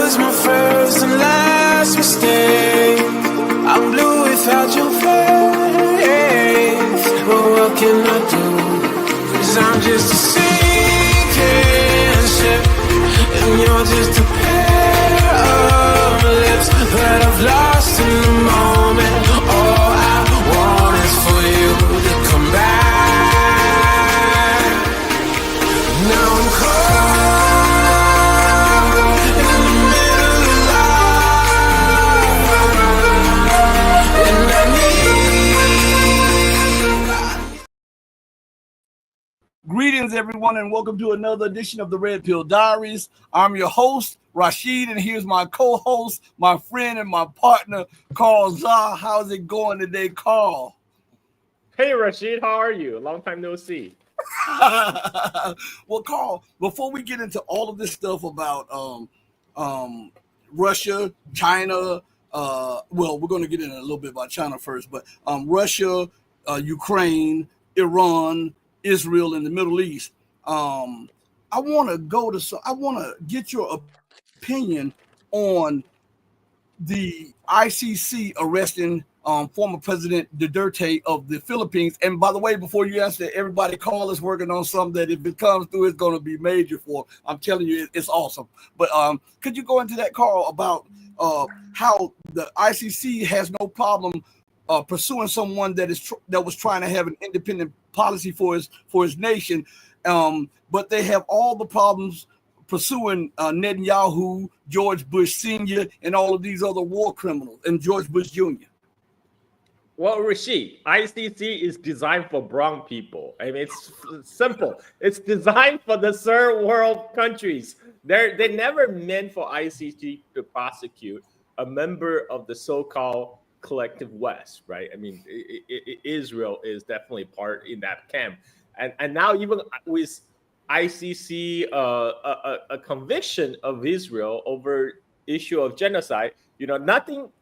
was my first and last mistake. I'm blue without your face. But what can I do? 'Cause I'm just a sinking ship, and you're just a pair of lips that I've lost in the moment. All I want is for you to come back. Now I'm caught in the middle of life, and I need. Greetings, everyone, and welcome to another edition of the Red Pill Diaries. I'm your host, Rashid, and here's my co-host, my friend, and my partner, Carl Zha. How's it going today, Carl? Hey, Rashid, how are you? Long time no see. Well, Carl, before we get into all of this stuff about Russia, China, well, we're going to get into a little bit about China first, but Russia, Ukraine, Iran, Israel, and the Middle East. I want to get your opinion on the ICC arresting former President Duterte of the Philippines. And by the way, before you answer, everybody, Carl is working on something that if it comes through, it's going to be major for. I'm telling you, it's awesome. But could you go into that, Carl, about how the ICC has no problem pursuing someone that was trying to have an independent policy for his nation, but they have all the problems pursuing Netanyahu, George Bush Sr., and all of these other war criminals, and George Bush Jr.? Well, Rashid, ICC is designed for brown people. I mean, it's simple. It's designed for the third world countries. They never meant for ICC to prosecute a member of the so-called collective West, right? I mean, Israel is definitely part in that camp, and now even with ICC a conviction of Israel over issue of genocide, nothing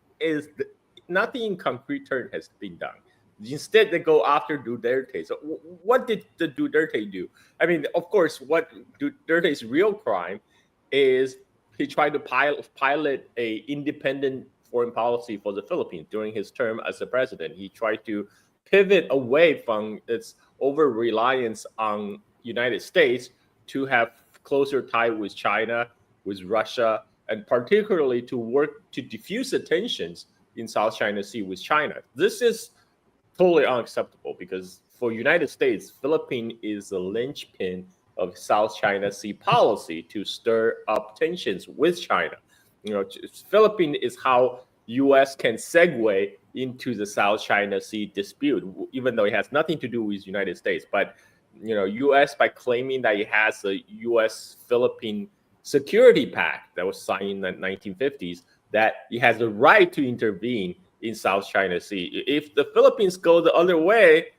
in concrete terms has been done. Instead, they go after Duterte. So what did the Duterte do? I mean, of course, what Duterte's real crime is he tried to pilot a independent foreign policy for the Philippines during his term as the president. He tried to pivot away from its over-reliance on United States to have closer tie with China, with Russia, and particularly to work to diffuse the tensions in South China Sea with China. This is totally unacceptable because for United States, Philippines is the linchpin of South China Sea policy to stir up tensions with China. Philippines is how U.S. can segue into the South China Sea dispute, even though it has nothing to do with United States. But U.S. by claiming that it has a U.S.-Philippine security pact that was signed in the 1950s, that it has the right to intervene in South China Sea. If the Philippines go the other way,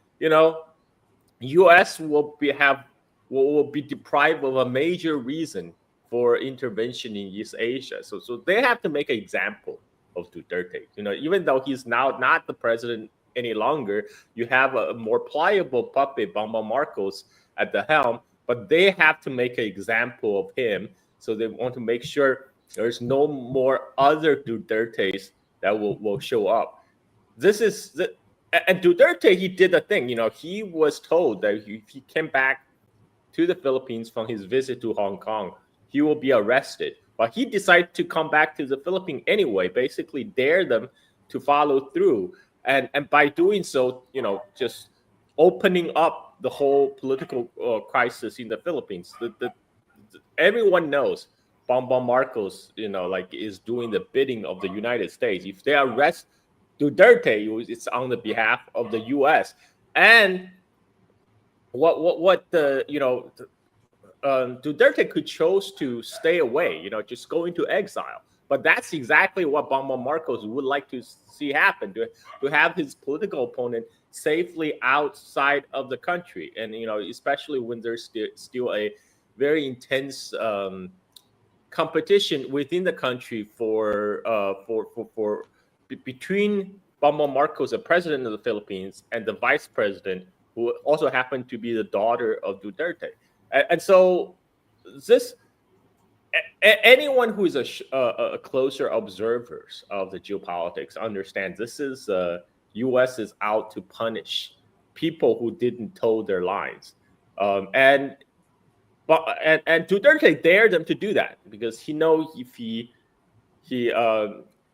U.S. will be deprived of a major reason for intervention in East Asia. So they have to make an example of Duterte. Even though he's now not the president any longer, you have a more pliable puppet, Bongbong Marcos, at the helm, but they have to make an example of him. So they want to make sure there's no more other Dutertes that will show up. And Duterte, he did a thing. He was told that if he came back to the Philippines from his visit to Hong Kong, he will be arrested. But he decided to come back to the Philippines anyway, basically dare them to follow through. And by doing so, just opening up the whole political crisis in the Philippines. Everyone knows Bongbong Marcos, is doing the bidding of the United States. If they arrest Duterte, it's on the behalf of the U.S. And Duterte could choose to stay away, just go into exile. But that's exactly what Bongbong Marcos would like to see happen, to have his political opponent safely outside of the country. And, especially when there's still a very intense competition within the country between Bongbong Marcos, the president of the Philippines, and the vice president, who also happened to be the daughter of Duterte. And so this anyone who is a closer observers of the geopolitics understands this is U.S. is out to punish people who didn't toe their lines, and Duterte dared them to do that because he knows if he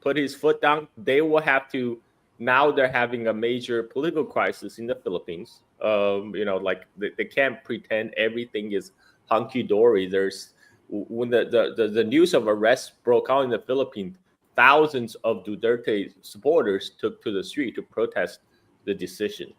put his foot down, they will have to. Now they're having a major political crisis in the Philippines. Like they can't pretend everything is hunky dory. There's when the news of arrests broke out in the Philippines, thousands of Duterte supporters took to the street to protest the decision.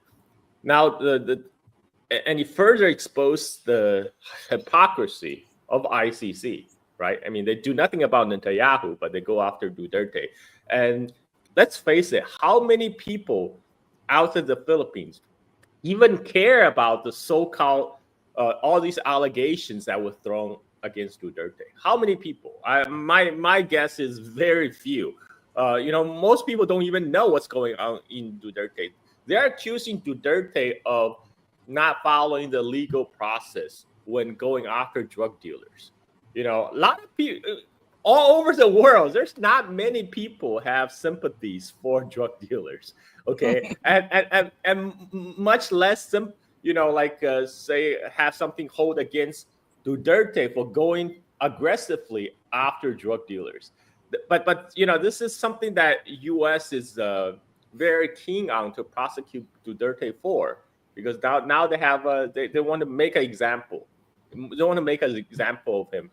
Now and he further exposed the hypocrisy of ICC. Right? I mean, they do nothing about Netanyahu, but they go after Duterte. And let's face it, how many people outside the Philippines even care about the so-called all these allegations that were thrown against Duterte? How many people? My guess is very few. Most people don't even know what's going on in Duterte. They're accusing Duterte of not following the legal process when going after drug dealers. A lot of people all over the world, there's not many people have sympathies for drug dealers. Okay, and much less say have something hold against Duterte for going aggressively after drug dealers. But this is something that U.S. is very keen on to prosecute Duterte for, because now they have they want to make an example. They want to make an example of him.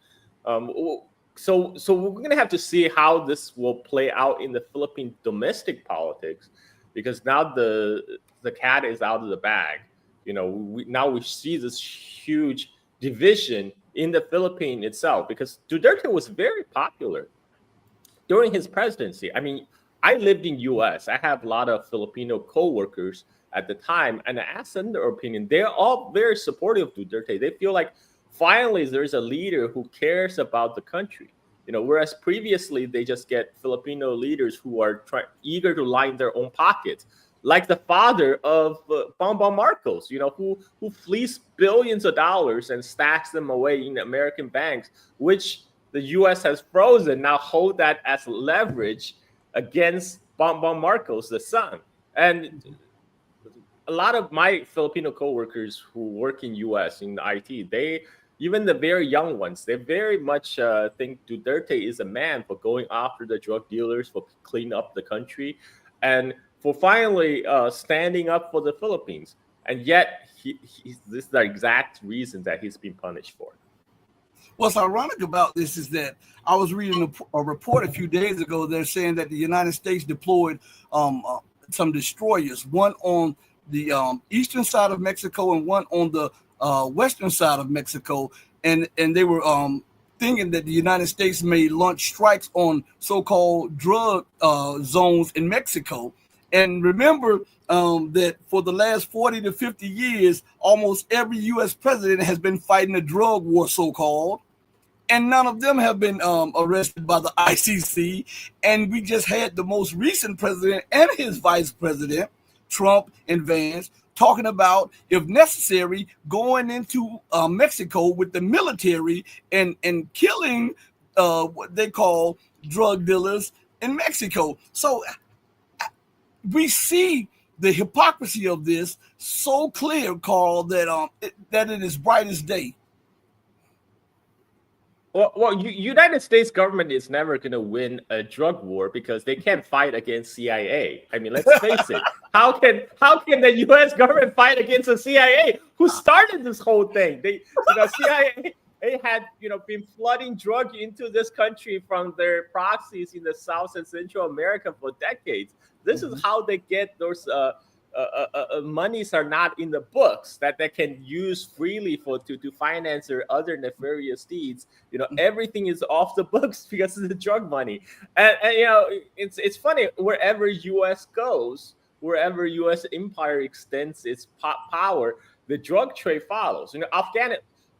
So we're going to have to see how this will play out in the Philippine domestic politics, because now the cat is out of the bag. We see this huge division in the Philippines itself, because Duterte was very popular during his presidency. I mean, I lived in U.S. I have a lot of Filipino co-workers at the time, and I asked them their opinion. They're all very supportive of Duterte. They feel like finally there's a leader who cares about the country. Whereas previously they just get Filipino leaders who are eager to line their own pockets, like the father of Bongbong Marcos, who fleeced billions of dollars and stacks them away in American banks, which the U.S. has frozen. Now hold that as leverage against Bongbong Marcos, the son. And a lot of my Filipino coworkers who work in U.S. in IT, even the very young ones, they very much think Duterte is a man for going after the drug dealers, for cleaning up the country, and for finally standing up for the Philippines. And yet, this is the exact reason that he's been punished for. What's ironic about this is that I was reading a report a few days ago. They're saying that the United States deployed some destroyers, one on the eastern side of Mexico and one on the western side of Mexico, and they were thinking that the United States may launch strikes on so-called drug zones in Mexico. And remember that for the last 40 to 50 years, almost every U.S. president has been fighting a drug war, so-called, and none of them have been arrested by the ICC. And we just had the most recent president and his vice president, Trump and Vance, talking about, if necessary, going into Mexico with the military and killing what they call drug dealers in Mexico. So we see the hypocrisy of this so clear, Carl, that it is bright as day. Well, United States government is never going to win a drug war because they can't fight against CIA. I mean, let's face it. How can the U.S. government fight against the CIA, who started this whole thing? CIA had been flooding drug into this country from their proxies in the South and Central America for decades. This is how they get those monies are not in the books that they can use freely to finance their other nefarious deeds. Everything is off the books because of the drug money. And it's funny, wherever U.S. goes, wherever U.S. empire extends its power, the drug trade follows.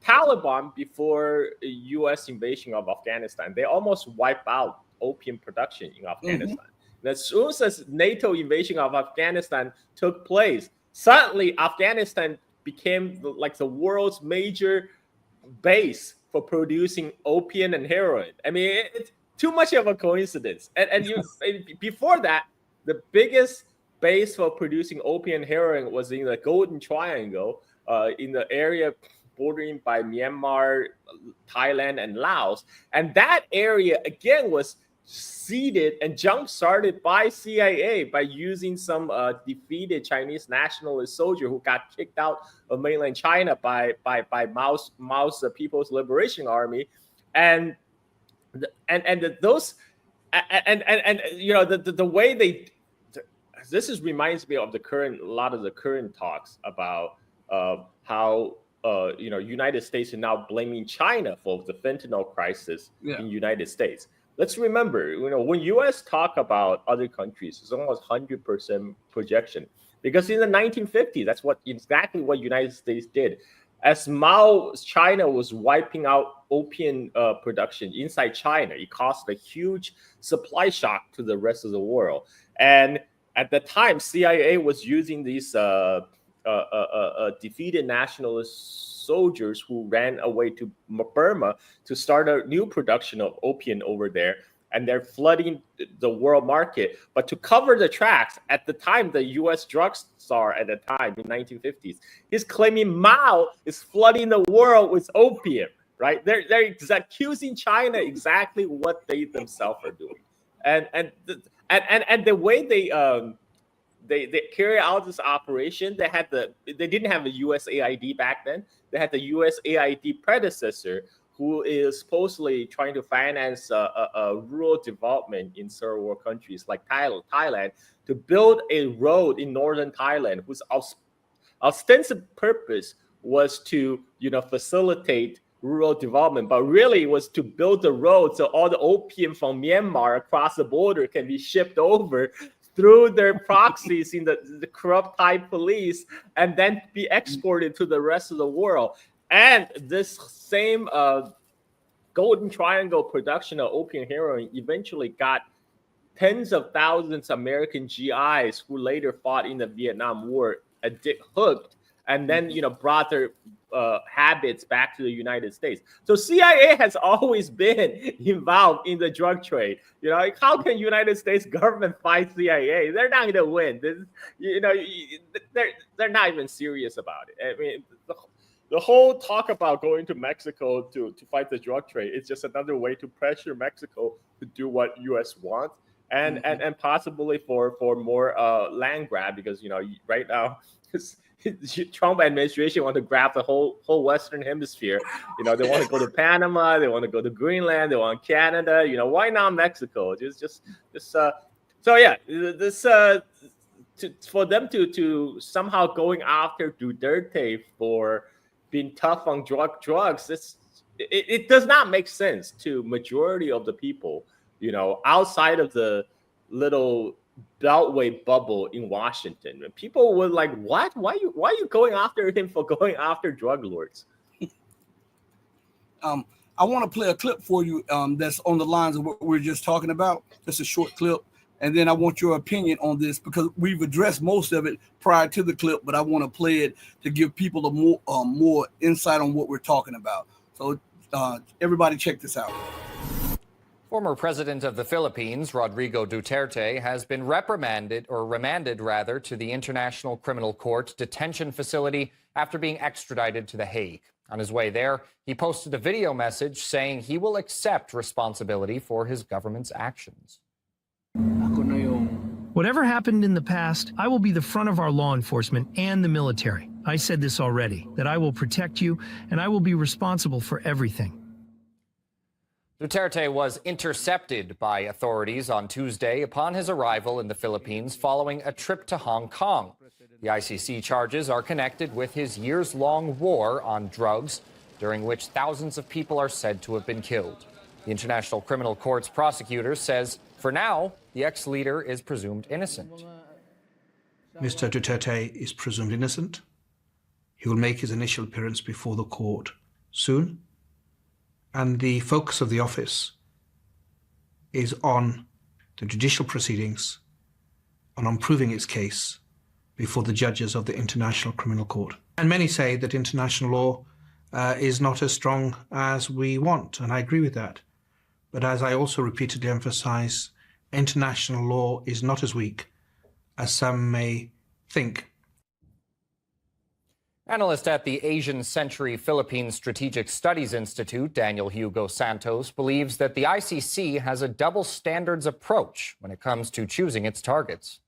Taliban, before U.S. invasion of Afghanistan, they almost wiped out opium production in Afghanistan. And as soon as NATO invasion of Afghanistan took place, suddenly Afghanistan became like the world's major base for producing opium and heroin. I mean, it's too much of a coincidence. And before that, the biggest base for producing opium and heroin was in the Golden Triangle, in the area bordering by Myanmar, Thailand, and Laos. And that area, again, was seeded and jump-started by CIA by using some defeated Chinese nationalist soldier who got kicked out of mainland China by Mao's People's Liberation Army, and those you know the way they reminds me of a lot of the current talks about how you know, United States are now blaming China for the fentanyl crisis in United States. Let's remember, you know, when U.S. talk about other countries, it's almost 100% projection, because in the 1950s, that's exactly what United States did. As China was wiping out opium production inside China, it caused a huge supply shock to the rest of the world. And at the time, CIA was using these defeated nationalist soldiers who ran away to Burma to start a new production of opium over there, and they're flooding the world market. But to cover the tracks, at the time, the U.S. drug czar at the time in 1950s, he's claiming Mao is flooding the world with opium. Right? They're accusing China exactly what they themselves are doing, and the way they carry out this operation. They didn't have a USAID back then. They had the USAID predecessor, who is supposedly trying to finance rural development in third world countries like Thailand, to build a road in northern Thailand, whose ostensive purpose was to, you know, facilitate rural development, but really was to build the road so all the opium from Myanmar across the border can be shipped over through their proxies in the corrupt Thai police, and then be exported to the rest of the world. And this same Golden Triangle production of opium heroin eventually got tens of thousands of American GIs who later fought in the Vietnam War hooked, and then, you know, brought their habits back to the United States. So CIA has always been involved in the drug trade. You know, like, how can United States government fight CIA? They're not going to win. This, you know, they're not even serious about it. I mean, the whole talk about going to Mexico to fight the drug trade is just another way to pressure Mexico to do what U.S. wants, and possibly for more land grab, because, you know, right now Trump administration want to grab the whole Western Hemisphere. You know, they want to go to Panama, they want to go to Greenland, they want Canada. You know, why not Mexico? So yeah, this for them to somehow going after Duterte for being tough on drugs, it does not make sense to majority of the people, you know, outside of the little Beltway bubble in Washington. People were like, what? Why are you going after him for going after drug lords? I want to play a clip for you that's on the lines of what we're just talking about. Just a short clip. And then I want your opinion on this, because we've addressed most of it prior to the clip, but I want to play it to give people a more insight on what we're talking about. So everybody check this out. Former president of the Philippines, Rodrigo Duterte, has been remanded to the International Criminal Court detention facility after being extradited to The Hague. On his way there, he posted a video message saying he will accept responsibility for his government's actions. Whatever happened in the past, I will be the front of our law enforcement and the military. I said this already, that I will protect you and I will be responsible for everything. Duterte was intercepted by authorities on Tuesday upon his arrival in the Philippines following a trip to Hong Kong. The ICC charges are connected with his years-long war on drugs, during which thousands of people are said to have been killed. The International Criminal Court's prosecutor says, for now, the ex-leader is presumed innocent. Mr. Duterte is presumed innocent. He will make his initial appearance before the court soon. And the focus of the office is on the judicial proceedings and on proving its case before the judges of the International Criminal Court. And many say that international law is not as strong as we want, and I agree with that. But as I also repeatedly emphasize, international law is not as weak as some may think. Analyst at the Asian Century Philippines Strategic Studies Institute, Daniel Hugo Santos, believes that the ICC has a double standards approach when it comes to choosing its targets.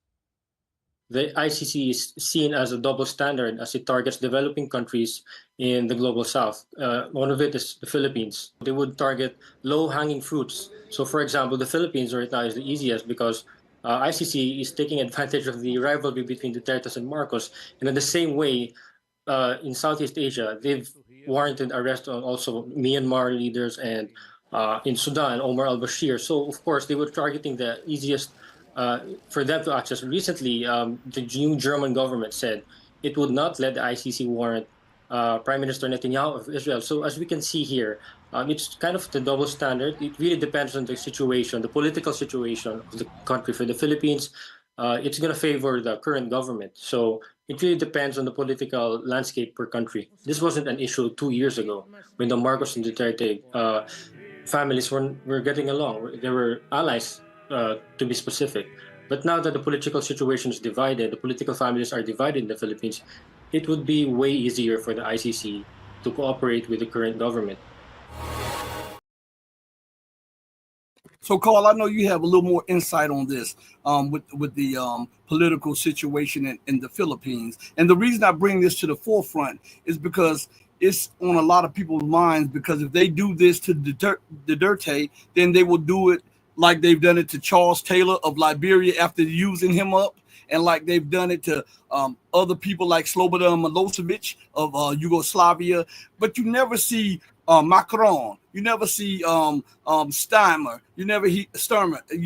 The ICC is seen as a double standard as it targets developing countries in the global south. One of it is the Philippines. They would target low-hanging fruits. So, for example, the Philippines right now is the easiest because ICC is taking advantage of the rivalry between Duterte and Marcos. And in the same way, in Southeast Asia, they've warranted arrest on also Myanmar leaders and in Sudan, Omar al-Bashir. So, of course, they were targeting the easiest for them to access. Recently, the new German government said it would not let the ICC warrant Prime Minister Netanyahu of Israel. So as we can see here, it's kind of the double standard. It really depends on the situation, the political situation of the country. For the Philippines, it's going to favor the current government. So it really depends on the political landscape per country. This wasn't an issue 2 years ago when the Marcos and Duterte families were getting along. They were allies, to be specific. But now that the political situation is divided, the political families are divided in the Philippines, it would be way easier for the ICC to cooperate with the current government. So, Carl, I know you have a little more insight on this with the political situation in the Philippines. And the reason I bring this to the forefront is because it's on a lot of people's minds, because if they do this to Duterte, then they will do it like they've done it to Charles Taylor of Liberia after using him up, and like they've done it to other people like Slobodan Milosevic of Yugoslavia. But you never see Macron, you never see Sturmer, you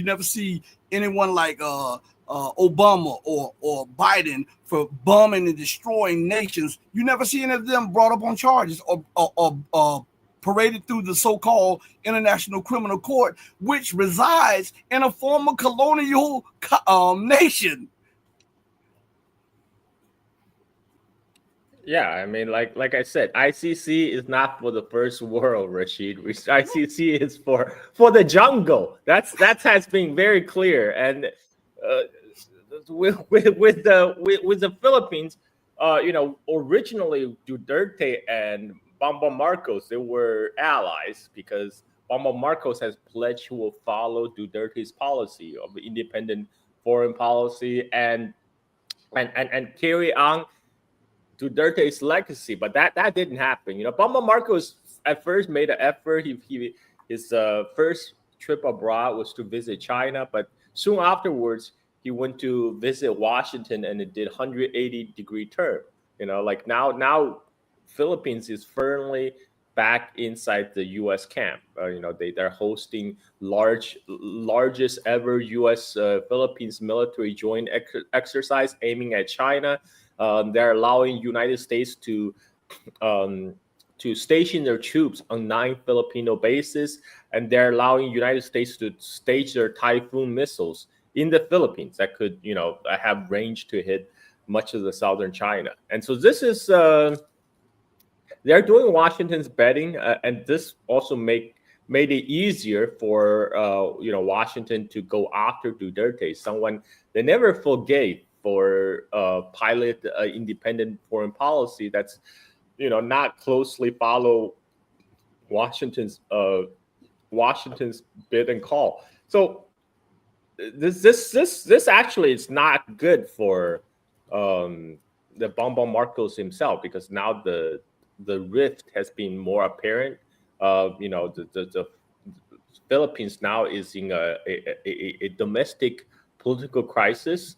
never see anyone like Obama or Biden for bombing and destroying nations. You never see any of them brought up on charges or paraded through the so-called International Criminal Court, which resides in a former colonial nation. Yeah, I mean, like I said, ICC is not for the first world, Rashid. ICC is for the jungle. That has been very clear. And with the Philippines, originally Duterte and Bongbong Marcos, they were allies because Bongbong Marcos has pledged he will follow Duterte's policy of independent foreign policy and carry on Duterte's legacy. But that didn't happen. Bongbong Marcos at first made an effort. His first trip abroad was to visit China, but soon afterwards he went to visit Washington and it did 180-degree turn. Like now Philippines is firmly back inside the U.S. camp. They're hosting largest ever U.S. Philippines military joint exercise aiming at China. They're allowing United States to station their troops on 9 Filipino bases, and they're allowing United States to stage their Typhoon missiles in the Philippines that could, have range to hit much of the southern China. And so this is they're doing Washington's betting, and this also made it easier for Washington to go after Duterte, someone they never forgave for pilot independent foreign policy that's not closely follow Washington's bid and call. So this actually is not good for the Bongbong Marcos himself, because now the rift has been more apparent. The Philippines now is in a domestic political crisis,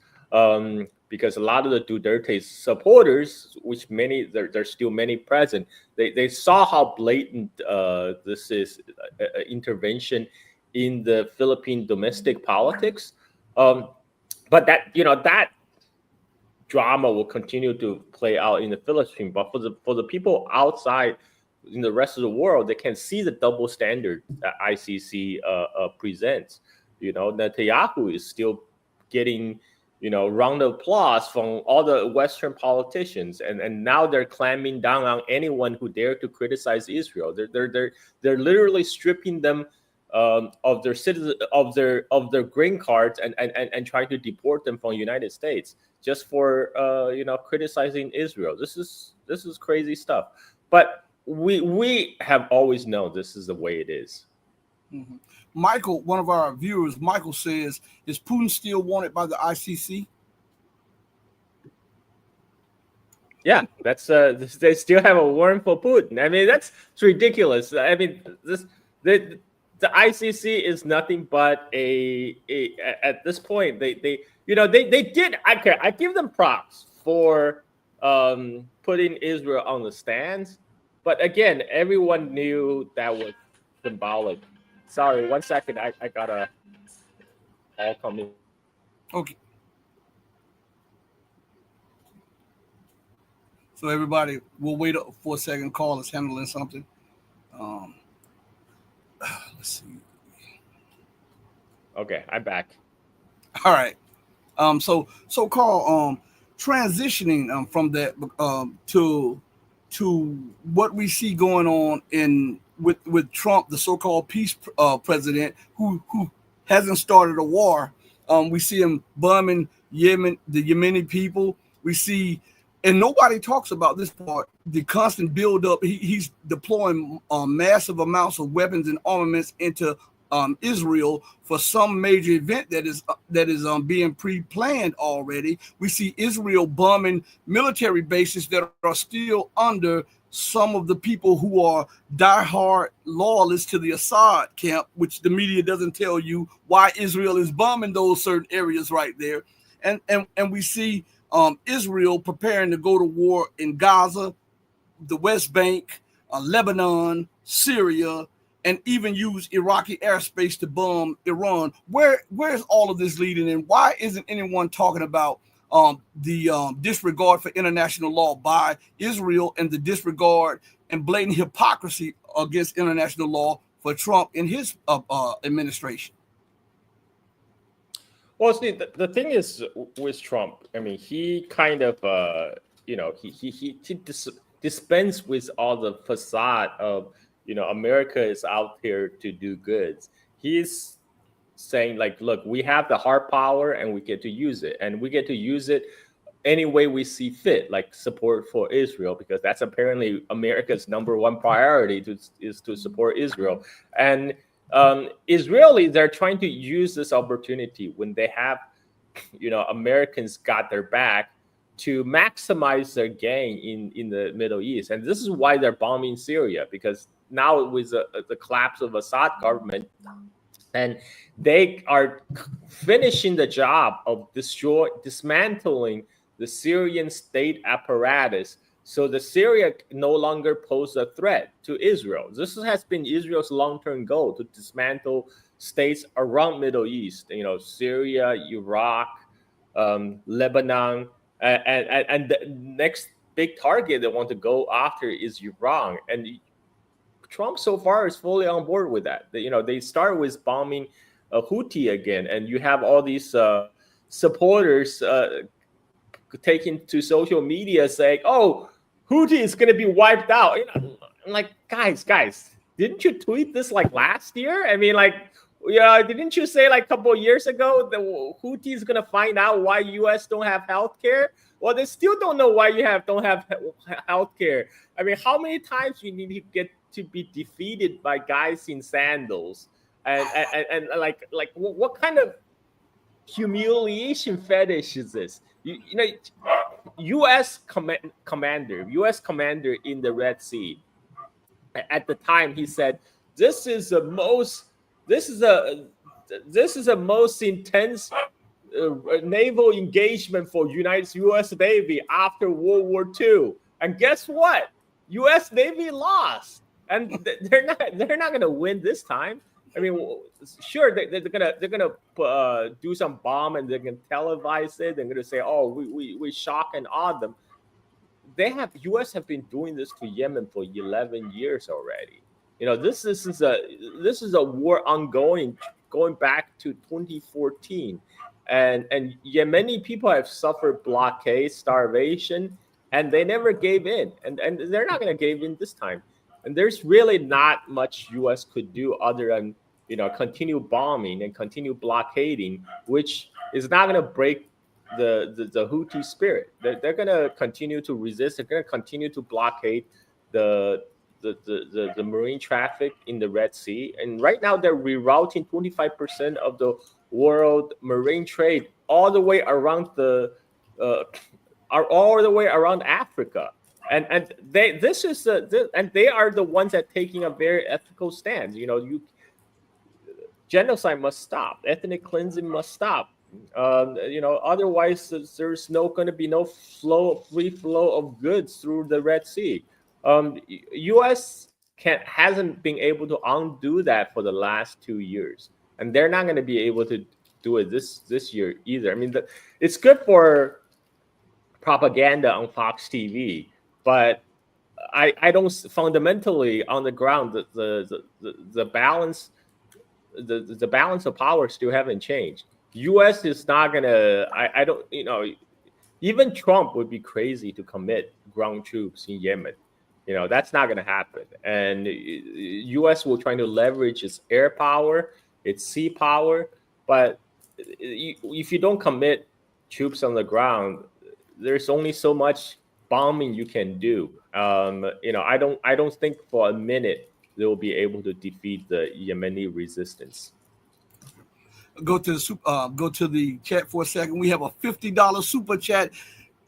because a lot of the Duterte supporters, which there's still many present, they saw how blatant this is intervention in the Philippine domestic politics. But that drama will continue to play out in the Philippines. But for the people outside in the rest of the world, they can see the double standard that ICC presents. Netanyahu is still getting round of applause from all the Western politicians, and now they're clamping down on anyone who dare to criticize Israel. They're literally stripping them of their citizen of their green cards and trying to deport them from the United States just for criticizing Israel. This is crazy stuff. But we have always known this is the way it is. Mm-hmm. Michael, one of our viewers, Michael says, is Putin still wanted by the ICC? Yeah, that's they still have a warrant for Putin. I mean, that's ridiculous. I mean, the ICC is nothing but at this point they did. I give them props for putting Israel on the stands, but again, everyone knew that was symbolic. Sorry, 1 second. I got a call coming. Okay. So everybody, we'll wait for a second. Call is handling something. Let's see. Okay, I'm back. All right. So Carl, transitioning from that to what we see going on with Trump, the so-called peace president, who hasn't started a war. We see him bombing Yemen, the Yemeni people. We see, and nobody talks about this part, the constant buildup. He's deploying massive amounts of weapons and armaments into Israel for some major event that is being pre-planned already. We see Israel bombing military bases that are still under some of the people who are diehard loyalists to the Assad camp, which the media doesn't tell you why Israel is bombing those certain areas right there. And we see Israel preparing to go to war in Gaza, the West Bank, Lebanon, Syria, and even use Iraqi airspace to bomb Iran. Where's all of this leading, and why isn't anyone talking about the disregard for international law by Israel and the disregard and blatant hypocrisy against international law for Trump and his administration? Well, see, the thing is with Trump, I mean, he kind of, he dispense with all the facade of, America is out here to do goods. He's saying, like, look, we have the hard power and we get to use it. And we get to use it any way we see fit, like support for Israel, because that's apparently America's number one priority is to support Israel. And Israelis, they're trying to use this opportunity when they have, Americans got their back to maximize their gain in the Middle East. And this is why they're bombing Syria, because now with the collapse of Assad government, and they are finishing the job of dismantling the Syrian state apparatus. So the Syria no longer poses a threat to Israel. This has been Israel's long-term goal, to dismantle states around Middle East, Syria, Iraq, Lebanon, and the next big target they want to go after is Iran. And Trump so far is fully on board with that. They start with bombing Houthi again, and you have all these supporters taking to social media saying, "Oh, Houthi is going to be wiped out." I'm like, guys, didn't you tweet this like last year? I mean, like, didn't you say like a couple of years ago that Houthi is going to find out why U.S. don't have healthcare? Well, they still don't know why don't have healthcare. I mean, how many times you need to get to be defeated by guys in sandals, and like what kind of humiliation fetish is this? U.S. commander in the Red Sea, at the time he said, this is the most intense naval engagement for U.S. Navy after World War II. And guess what? U.S. Navy lost. And they're not gonna win this time. I mean, sure, they're gonna do some bomb and they're gonna televise it. They're gonna say, "Oh, we shock and awe them." U.S. have been doing this to Yemen for 11 years already. This is a war ongoing going back to 2014. And Yemeni people have suffered blockade, starvation, and they never gave in. And they're not going to give in this time. And there's really not much U.S. could do other than, continue bombing and continue blockading, which is not going to break the Houthi spirit. They're going to continue to resist. They're going to continue to blockade the marine traffic in the Red Sea. And right now they're rerouting 25% of the world marine trade all the way around all the way around Africa. And they are the ones that taking a very ethical stance. Genocide must stop. Ethnic cleansing must stop. Otherwise there's going to be no free flow of goods through the Red Sea. U.S. hasn't been able to undo that for the last 2 years, and they're not going to be able to do it this year either. I mean, it's good for propaganda on Fox TV, but I don't fundamentally on the ground the balance the balance of power still haven't changed. U.S. is not gonna. I don't. Even Trump would be crazy to commit ground troops in Yemen. That's not going to happen. And U.S. will try to leverage its air power, its sea power. But if you don't commit troops on the ground, there's only so much bombing you can do. I don't think for a minute they will be able to defeat the Yemeni resistance. Go to the chat for a second. We have a $50 super chat.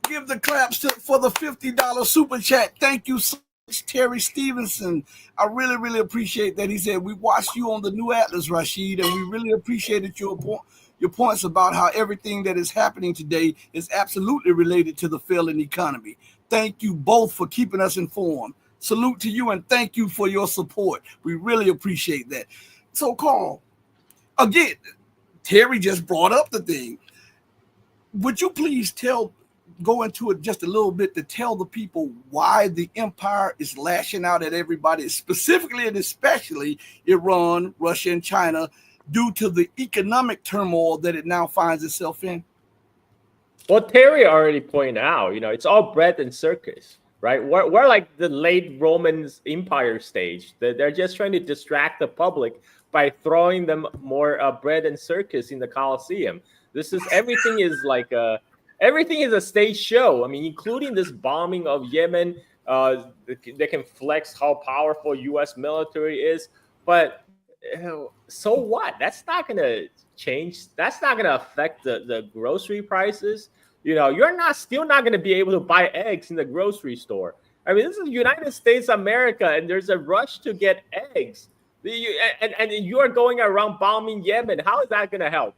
Give the claps for the $50 super chat. Thank you so much, Terry Stevenson. I really, really appreciate that. He said, we watched you on the New Atlas, Rashid, and we really appreciated your points about how everything that is happening today is absolutely related to the failing economy. Thank you both for keeping us informed. Salute to you, and thank you for your support. We really appreciate that. So, Carl, again, Terry just brought up the thing. Would you please go into it just a little bit to tell the people why the empire is lashing out at everybody, specifically and especially Iran, Russia, and China, due to the economic turmoil that it now finds itself in? Well, Terry already pointed out, it's all bread and circus, right? We're like the late Roman Empire stage. They're just trying to distract the public by throwing them more bread and circus in the Colosseum. Everything is a stage show. I mean, including this bombing of Yemen. They can flex how powerful U.S. military is, but so what? That's not going to change. That's not going to affect the grocery prices. You're still not going to be able to buy eggs in the grocery store. I mean, this is the United States of America, and there's a rush to get eggs. And you are going around bombing Yemen. How is that going to help?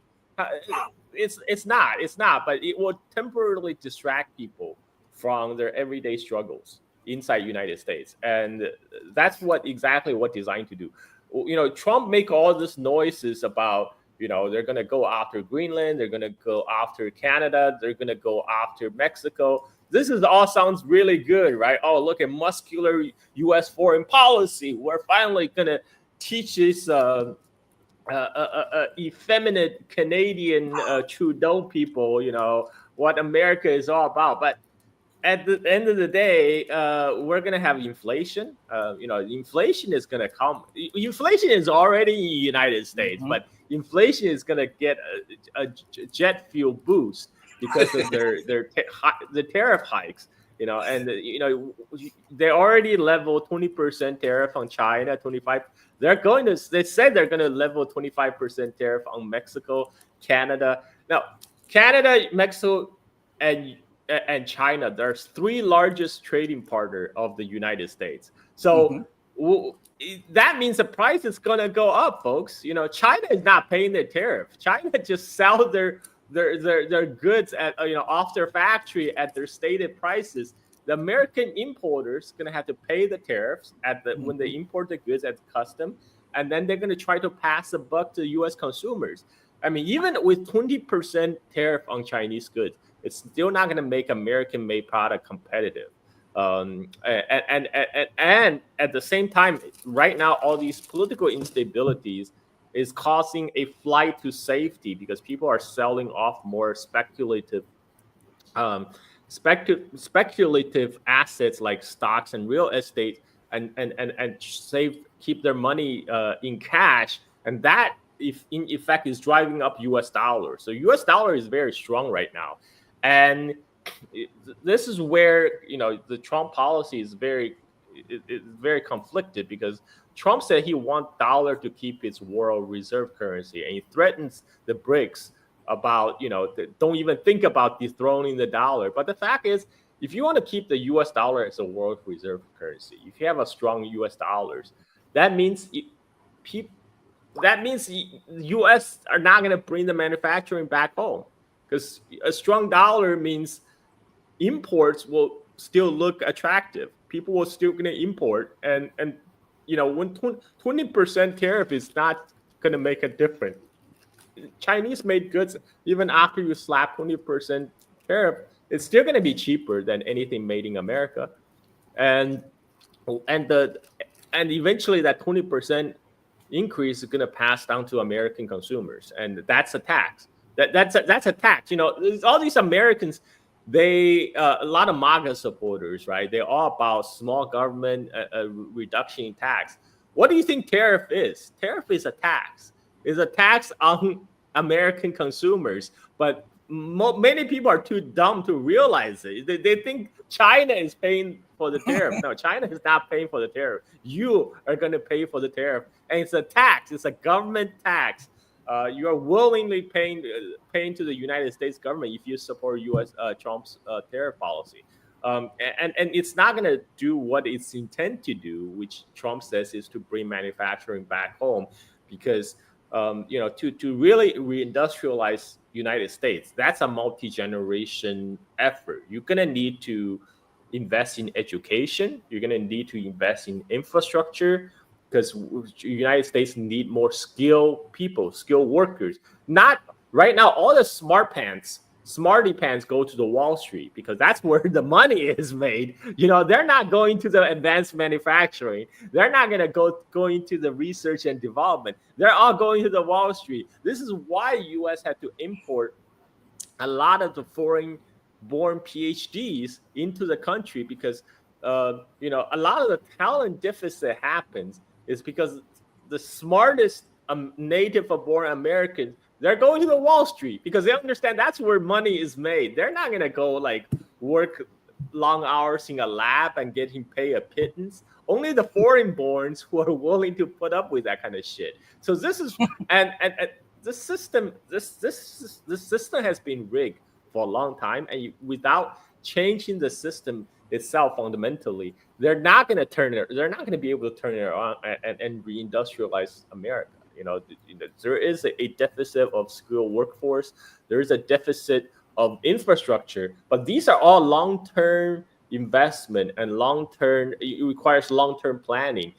It's not, but it will temporarily distract people from their everyday struggles inside United States. And that's exactly what designed to do. Trump make all this noises about, they're going to go after Greenland. They're going to go after Canada. They're going to go after Mexico. This all sounds really good, right? Oh, look at muscular U.S. foreign policy. We're finally going to teach this effeminate Canadian Trudeau people, what America is all about. But at the end of the day, we're going to have inflation. Inflation is going to come. Inflation is already in the United States, but inflation is going to get a jet fuel boost because of the tariff hikes. They already level 20% tariff on China, 25. They said they're going to level 25% tariff on Mexico, Canada. Now, Canada, Mexico, and China, there's three largest trading partner of the United States. So that means the price is going to go up, folks. China is not paying their tariff. China just sell their goods at off their factory at their stated prices. The American importers going to have to pay the tariffs when they import the goods at the custom, and then they're going to try to pass the buck to U.S. consumers. I mean, even with 20% tariff on Chinese goods, it's still not going to make American-made product competitive. And at the same time, right now, all these political instabilities is causing a flight to safety because people are selling off more speculative assets like stocks and real estate and keep their money in cash, and that if in effect is driving up US dollar. So US dollar is very strong right now, and this is where the Trump policy is very conflicted, because Trump said he wants dollar to keep its world reserve currency, and he threatens the BRICS about don't even think about dethroning the dollar. But the fact is, if you want to keep the US dollar as a world reserve currency, if you have a strong US dollars, that means US are not going to bring the manufacturing back home, because a strong dollar means imports will still look attractive. People will still going to import, and when 20% tariff is not going to make a difference. Chinese made goods, even after you slap 20% tariff, it's still going to be cheaper than anything made in America, and eventually that 20% increase is going to pass down to American consumers, and that's a tax. That's a tax. All these Americans, they a lot of MAGA supporters, right? They're all about small government, reduction in tax. What do you think tariff is? Tariff is a tax. It's a tax on American consumers, but many people are too dumb to realize it. They think China is paying for the tariff. No, China is not paying for the tariff. You are going to pay for the tariff, and it's a tax. It's a government tax. You are willingly paying to the United States government if you support U.S. Trump's tariff policy, and it's not going to do what it's intended to do, which Trump says is to bring manufacturing back home, because to really reindustrialize United States, that's a multi-generation effort. You're going to need to invest in education. You're going to need to invest in infrastructure, because the United States need more skilled people, skilled workers. Not right now, all the smarty pants go to the Wall Street, because that's where the money is made. They're not going to the advanced manufacturing. They're not going to go into the research and development. They're all going to the Wall Street. This is why U.S. had to import a lot of the foreign-born PhDs into the country, because a lot of the talent deficit happens is because the smartest native-born Americans, they're going to the Wall Street because they understand that's where money is made. They're not going to go work long hours in a lab and getting paid a pittance. Only the foreign-borns who are willing to put up with that kind of shit. So this is and this system has been rigged for a long time, and without changing the system itself fundamentally, they're not going to be able to turn it around and reindustrialize America. There is a deficit of skilled workforce. There is a deficit of infrastructure, but these are all long-term investment and it requires long-term planning.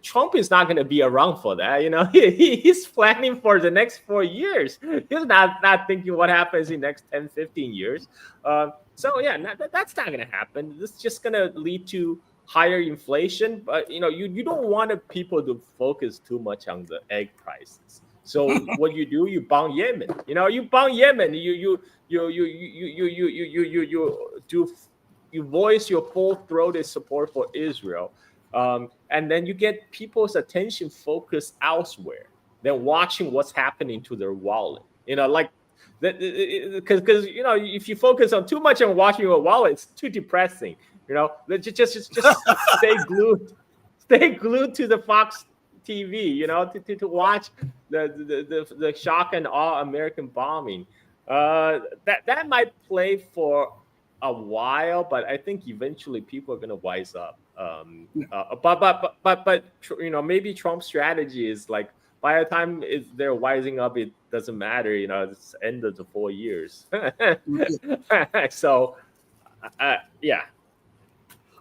Trump is not going to be around for that. He's planning for the next 4 years. He's not thinking what happens in the next 10, 15 years. That's not going to happen. This is just going to lead to higher inflation. But, you don't want people to focus too much on the egg prices. So what you do, you bond Yemen. You bond Yemen. You voice your full-throated support for Israel. And then you get people's attention focused elsewhere than watching what's happening to their wallet. Because if you focus on too much on watching your wallet, it's too depressing. Just stay glued to the Fox TV. To watch the shock and awe American bombing. That might play for a while, but I think eventually people are going to wise up. But maybe Trump's strategy is by the time they're wising up, it doesn't matter. It's the end of the 4 years. So, yeah.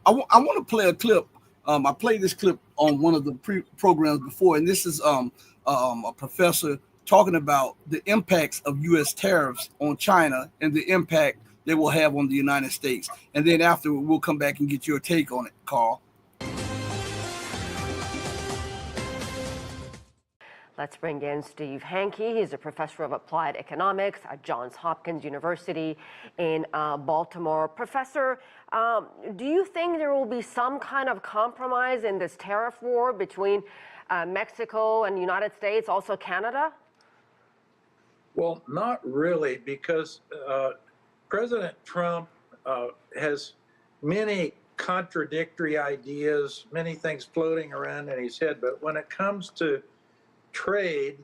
I want to play a clip. I played this clip on one of the programs before, and this is a professor talking about the impacts of U.S. tariffs on China and the impact they will have on the United States. And then after, we'll come back and get your take on it, Carl. Let's bring in Steve Hanke. He's a professor of applied economics at Johns Hopkins University in Baltimore. Professor, do you think there will be some kind of compromise in this tariff war between Mexico and the United States, also Canada? Well, not really, because President Trump has many contradictory ideas, many things floating around in his head. But when it comes to trade,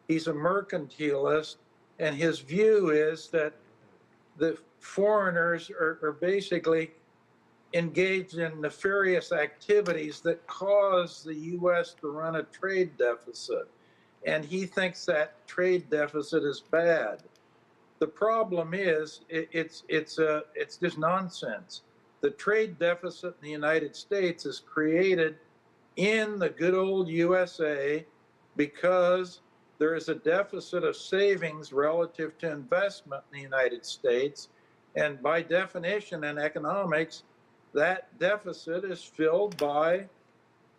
he's a mercantilist, and his view is that the foreigners are basically engaged in nefarious activities that cause the U.S. to run a trade deficit. And he thinks that trade deficit is bad. The problem is it's just nonsense. The trade deficit in the United States is created in the good old USA because there is a deficit of savings relative to investment in the United States. And by definition in economics, that deficit is filled by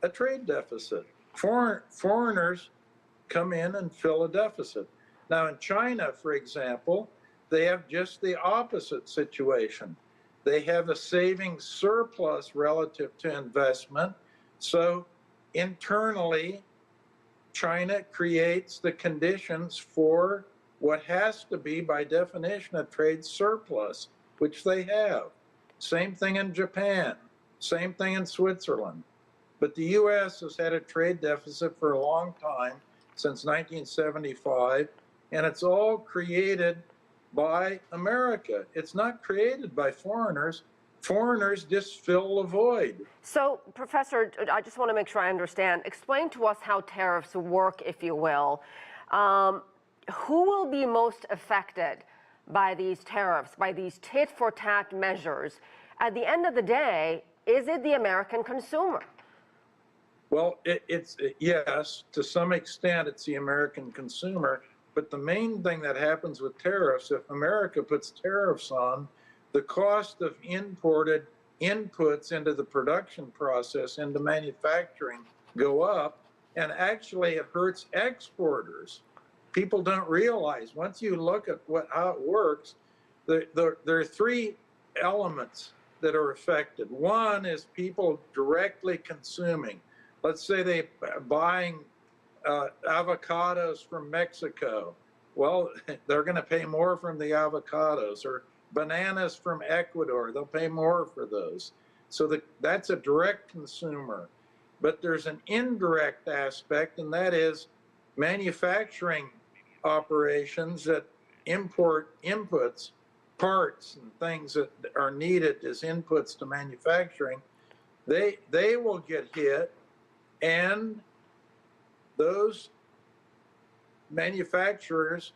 a trade deficit. Foreigners come in and fill a deficit. Now in China, for example, they have just the opposite situation. They have a savings surplus relative to investment. So internally, China creates the conditions for what has to be, by definition, a trade surplus, which they have. Same thing in Japan, same thing in Switzerland. But the U.S. has had a trade deficit for a long time, since 1975, and it's all created by America. It's not created by foreigners. Foreigners just fill the void. So, Professor, I just want to make sure I understand. Explain to us how tariffs work, if you will. Who will be most affected by these tariffs, by these tit-for-tat measures? At the end of the day, is it the American consumer? Well, yes, to some extent, it's the American consumer. But the main thing that happens with tariffs, if America puts tariffs on, the cost of imported inputs into the production process, into manufacturing, go up, and actually it hurts exporters. People don't realize, once you look at how it works, there are three elements that are affected. One is people directly consuming. Let's say they're buying avocados from Mexico. Well, they're going to pay more from the avocados, or bananas from Ecuador. They'll pay more for those. So that's a direct consumer. But there's an indirect aspect, and that is manufacturing operations that import inputs, parts and things that are needed as inputs to manufacturing. They will get hit, and those manufacturers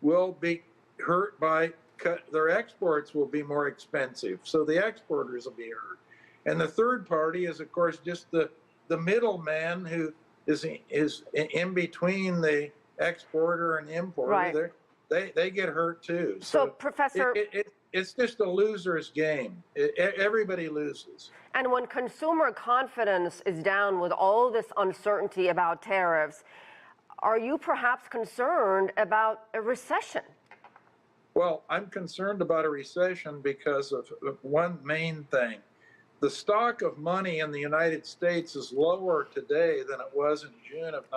will be hurt by their exports will be more expensive. So the exporters will be hurt. And the third party is, of course, just the middleman who is in between the exporter and importer. Right. They get hurt too. So Professor, it's just a loser's game. Everybody loses. And when consumer confidence is down with all this uncertainty about tariffs, are you perhaps concerned about a recession? Well, I'm concerned about a recession because of one main thing. The stock of money in the United States is lower today than it was in June of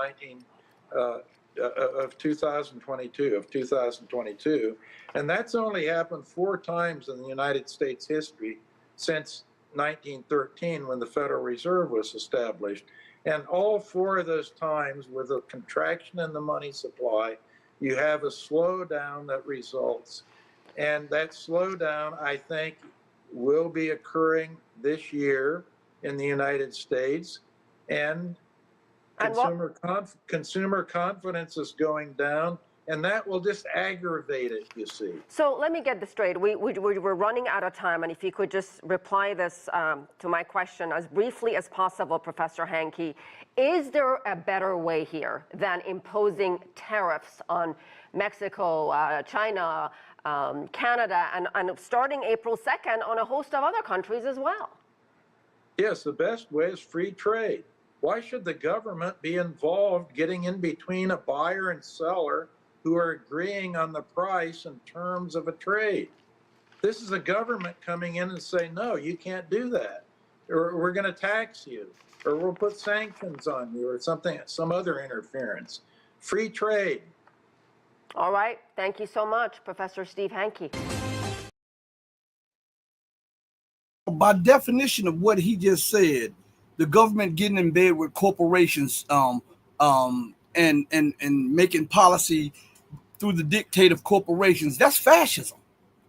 2022, and that's only happened 4 times in the United States history since 1913, when the Federal Reserve was established. And all 4 of those times, with a contraction in the money supply, you have a slowdown that results. And that slowdown, I think, will be occurring this year in the United States. And consumer confidence is going down, and that will just aggravate it, you see. So let me get this straight. We're running out of time, and if you could just reply this to my question as briefly as possible, Professor Hanke. Is there a better way here than imposing tariffs on Mexico, China, Canada, and starting April 2nd on a host of other countries as well? Yes, the best way is free trade. Why should the government be involved getting in between a buyer and seller who are agreeing on the price and terms of a trade? This is the government coming in and saying, no, you can't do that, or we're going to tax you, or we'll put sanctions on you, or something, some other interference. Free trade. All right. Thank you so much, Professor Steve Hanke. By definition of what he just said, the government getting in bed with corporations and making policy through the dictate of corporations, that's fascism.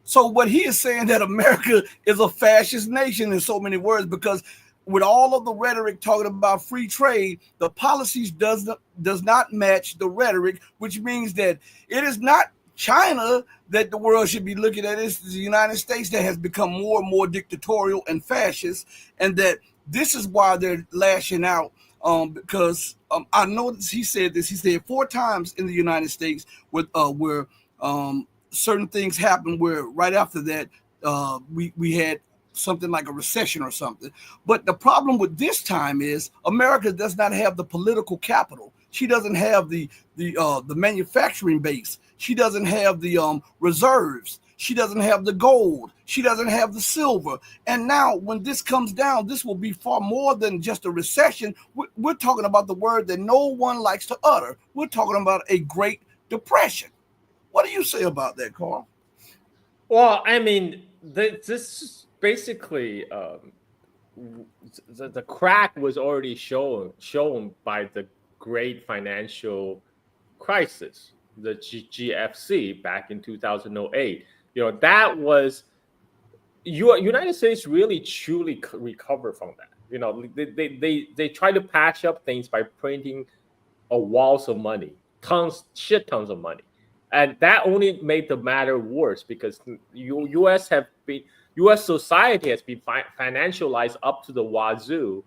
So what he is saying that America is a fascist nation in so many words, because with all of the rhetoric talking about free trade, the policies does not match the rhetoric, which means that it is not China that the world should be looking at. It's the United States that has become more and more dictatorial and fascist, and that this is why they're lashing out. Because I know he said this. He said 4 times in the United States where certain things happened where right after that we had something like a recession or something. But the problem with this time is America does not have the political capital. She doesn't have the manufacturing base. She doesn't have the reserves. She doesn't have the gold. She doesn't have the silver. And now when this comes down, this will be far more than just a recession. We're talking about the word that no one likes to utter. We're talking about a Great Depression. What do you say about that, Carl? Well, I mean, this basically the crack was already shown by the great financial crisis, the GFC back in 2008. That was United States really truly recovered from that. They try to patch up things by printing walls of money, shit tons of money. And that only made the matter worse because U.S. society has been financialized up to the wazoo.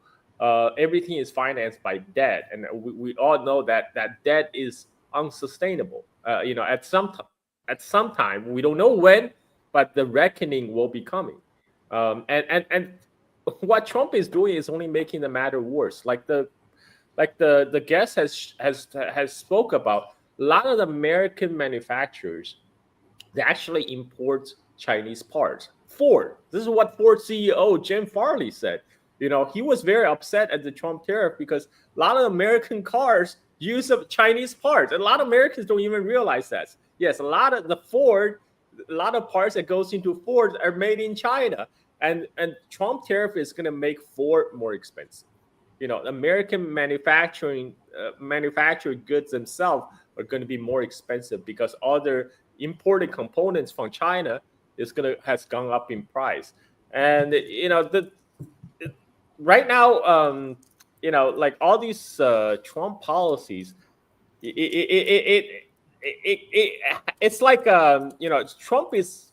Everything is financed by debt, and we all know that debt is unsustainable. At some time, we don't know when, but the reckoning will be coming. And what Trump is doing is only making the matter worse. Like the guest has spoke about. A lot of the American manufacturers, they actually import Chinese parts. Ford, this is what Ford CEO Jim Farley said. He was very upset at the Trump tariff because a lot of American cars use Chinese parts. And a lot of Americans don't even realize that. Yes, a lot of parts that goes into Ford are made in China. And Trump tariff is going to make Ford more expensive. American manufactured goods themselves are going to be more expensive because other imported components from China has gone up in price. And right now, like all these Trump policies, it's like Trump is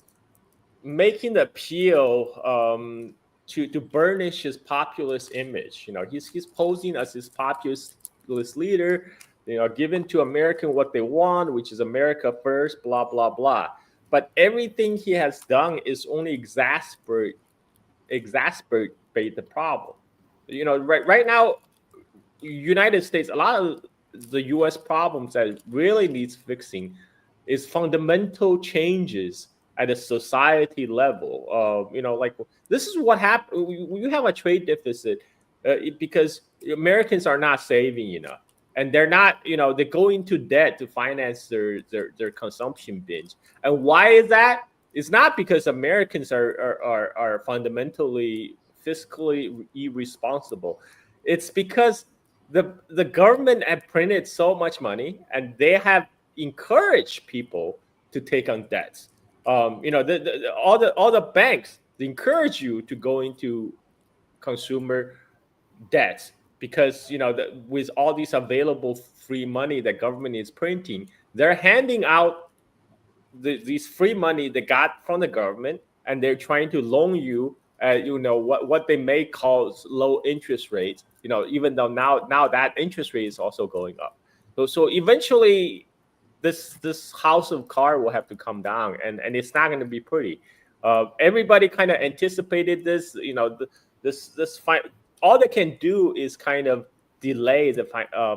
making the appeal to burnish his populist image. He's posing as his populist leader, giving to American what they want, which is America first, blah, blah, blah. But everything he has done is only exacerbate the problem. Right now, United States, a lot of the U.S. problems that really needs fixing is fundamental changes at a society level. Like this is what happened. We have a trade deficit because Americans are not saving enough. And they're not, they go into debt to finance their consumption binge. And why is that? It's not because Americans are fundamentally fiscally irresponsible. It's because the government had printed so much money and they have encouraged people to take on debts. All the banks, they encourage you to go into consumer debts. Because with all these available free money that government is printing, they're handing out these free money they got from the government, and they're trying to loan you, what they may call low interest rates. Even though now that interest rate is also going up. So eventually, this house of cards will have to come down, and it's not going to be pretty. Everybody kind of anticipated this. This fight. All they can do is kind of delay the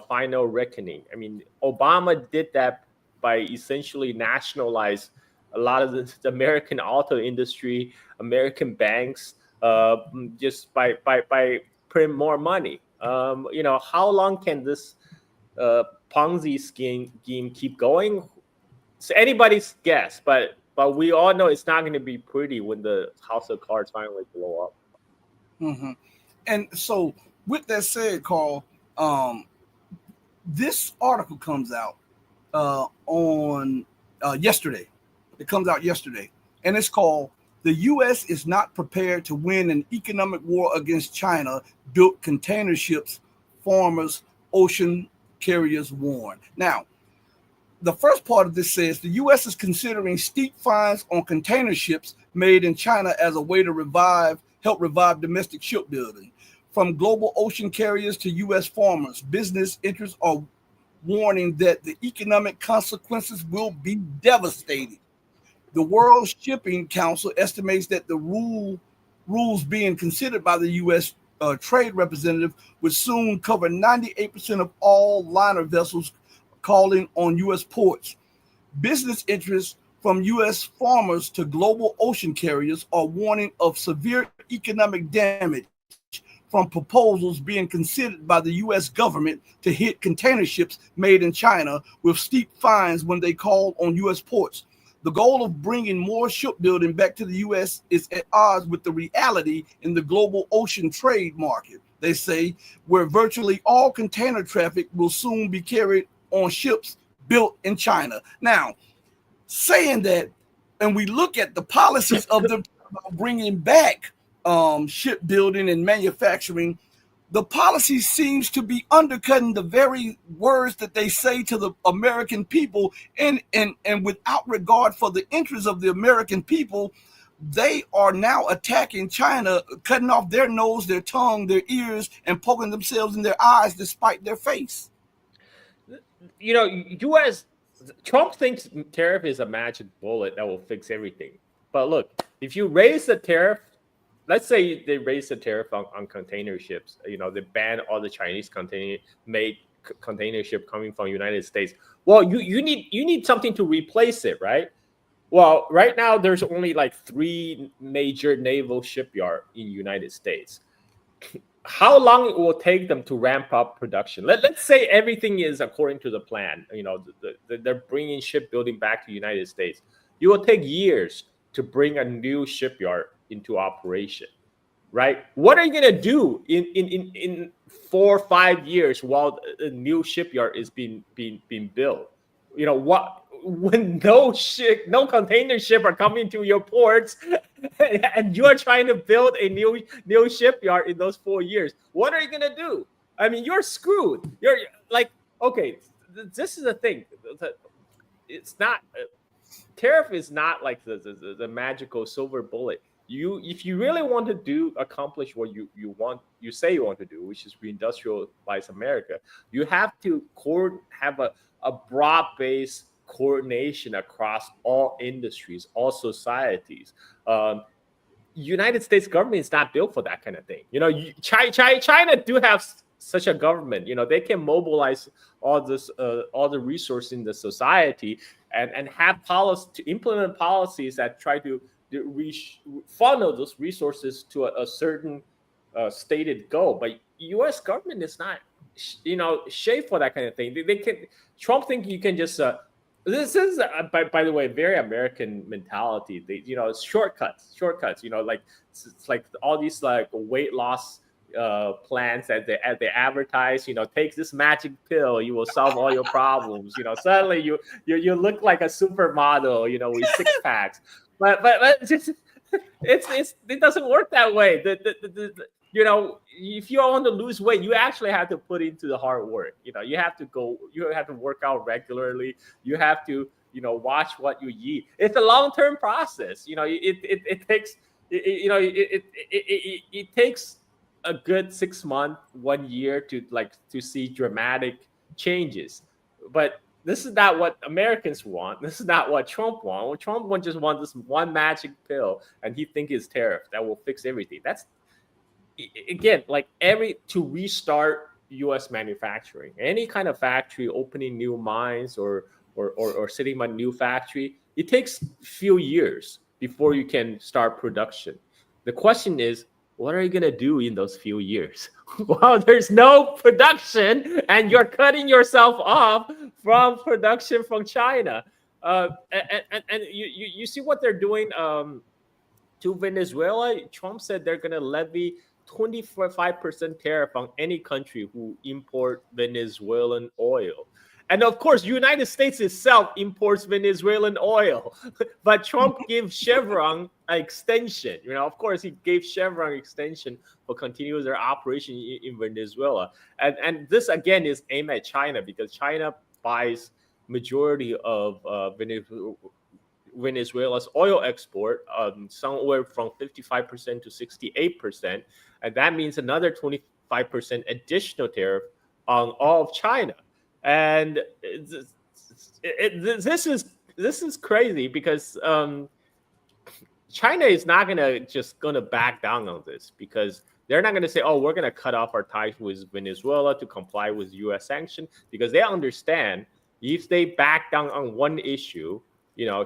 final reckoning. I mean, Obama did that by essentially nationalize a lot of the American auto industry, American banks, just by print more money. How long can this Ponzi scheme keep going? It's anybody's guess, but we all know it's not going to be pretty when the house of cards finally blow up. Mm-hmm. And so, with that said, Carl, this article comes out on yesterday. It comes out yesterday, and it's called "The U.S. is not prepared to win an economic war against China. Built container ships, farmers, ocean carriers warn." Now, the first part of this says the U.S. is considering steep fines on container ships made in China as a way to help revive domestic shipbuilding. From global ocean carriers to U.S. farmers, business interests are warning that the economic consequences will be devastating. The World Shipping Council estimates that the rules being considered by the U.S. Trade representative would soon cover 98% of all liner vessels calling on U.S. ports. Business interests from U.S. farmers to global ocean carriers are warning of severe economic damage from proposals being considered by the U.S. government to hit container ships made in China with steep fines when they call on U.S. ports. The goal of bringing more shipbuilding back to the U.S. is at odds with the reality in the global ocean trade market, they say, where virtually all container traffic will soon be carried on ships built in China. Now, saying that, and we look at the policies of them bringing back shipbuilding and manufacturing, the policy seems to be undercutting the very words that they say to the American people, and without regard for the interests of the American people, they are now attacking China, cutting off their nose, their tongue, their ears, and poking themselves in their eyes despite their face. U.S. Trump thinks tariff is a magic bullet that will fix everything. But look, if you raise the tariff, let's say they raise the tariff on container ships, they ban all the Chinese container ship coming from United States. Well, you need something to replace it, right? Well, right now there's only like 3 major naval shipyards in the United States. How long it will take them to ramp up production? Let's say everything is according to the plan. They're bringing shipbuilding back to the United States. It will take years to bring a new shipyard into operation, right? What are you going to do in 4 or 5 years while a new shipyard is being built? When no container ship are coming to your ports and you are trying to build a new shipyard in those 4 years, what are you going to do? I mean, you're screwed. You're like, okay, this is the thing. It's not, tariff is not like the magical silver bullet. If you really want to accomplish what you say you want to do, which is reindustrialize America, you have to have a broad-based coordination across all industries, all societies. United States government is not built for that kind of thing. China do have such a government. They can mobilize all the resources in the society and have policy to implement policies that try to funnel those resources to a certain stated goal. But U.S. government is not, shaped for that kind of thing. They can. Trump think you can just. This is, by the way, very American mentality. It's shortcuts. Like it's like all these like weight loss plans that they advertise. Take this magic pill, you will solve all your problems. Suddenly you look like a supermodel. With 6 packs. But it doesn't work that way. If you want to lose weight, you actually have to put into the hard work. You have to work out regularly. You have to, watch what you eat. It's a long-term process. It takes, it takes a good 6 months, 1 year to see dramatic changes. But this is not what Americans want. This is not what Trump wants. Trump just wants this one magic pill, and he thinks it's tariff that will fix everything. That's, again, like to restart U.S. manufacturing. Any kind of factory opening new mines or setting up a new factory, it takes few years before you can start production. The question is, what are you going to do in those few years? Well, there's no production and you're cutting yourself off from production from China. And you see what they're doing to Venezuela. Trump said they're going to levy 25% tariff on any country who import Venezuelan oil. And of course, United States itself imports Venezuelan oil, but Trump gave Chevron an extension. Of course, he gave Chevron extension for continuing their operation in Venezuela. And this again is aimed at China because China buys majority of Venezuela's oil export, somewhere from 55% to 68%, and that means another 25% additional tariff on all of China. And this is crazy because China is not gonna back down on this, because they're not gonna say, "Oh, we're gonna cut off our ties with Venezuela to comply with U.S. sanctions," because they understand if they back down on one issue,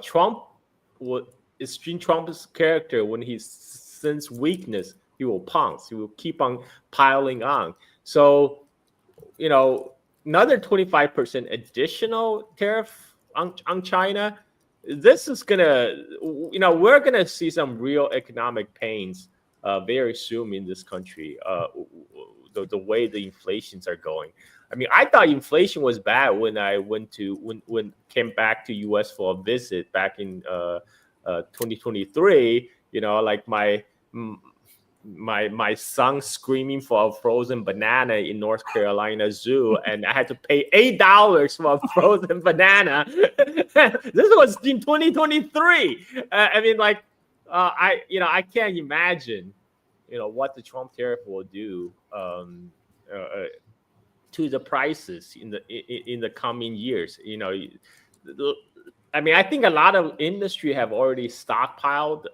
Trump Trump's character, when he senses weakness, he will pounce. He will keep on piling on. So, another 25% additional tariff on China. This is we're gonna see some real economic pains very soon in this country. The way the inflations are going. I mean, I thought inflation was bad when I came back to U.S. for a visit back in 2023. Like my son screaming for a frozen banana in North Carolina Zoo, and I had to pay $8 for a frozen banana. This was in 2023. I can't imagine, what the Trump tariff will do to the prices in the coming years. I think a lot of industry have already stockpiled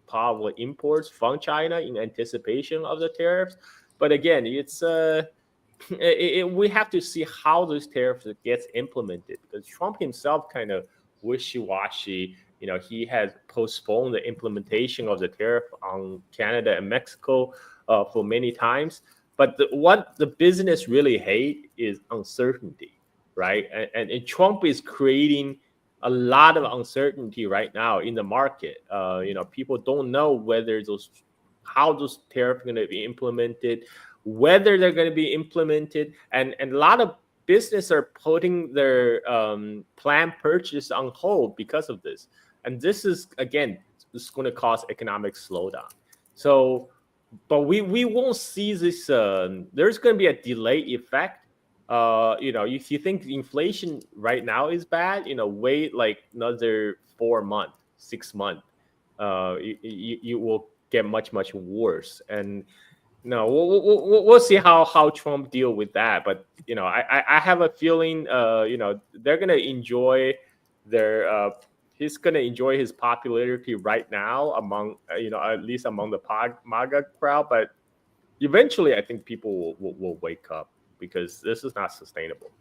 probably imports from China in anticipation of the tariffs. But again, it's we have to see how those tariffs gets implemented, because Trump himself kind of wishy-washy. He has postponed the implementation of the tariff on Canada and Mexico for many times. But what the business really hate is uncertainty, right? And Trump is creating a lot of uncertainty right now in the market. People don't know how those tariffs are going to be implemented, whether they're going to be implemented, and a lot of businesses are putting their planned purchase on hold because of this. And this is going to cause economic slowdown. So, but we won't see this. There's going to be a delay effect. If you think inflation right now is bad, wait like another 4 months, 6 months, you will get much worse. And we'll see how Trump deal with that. But I have a feeling they're gonna enjoy their. He's gonna enjoy his popularity right now among at least among the MAGA crowd. But eventually, I think people will wake up, because this is not sustainable.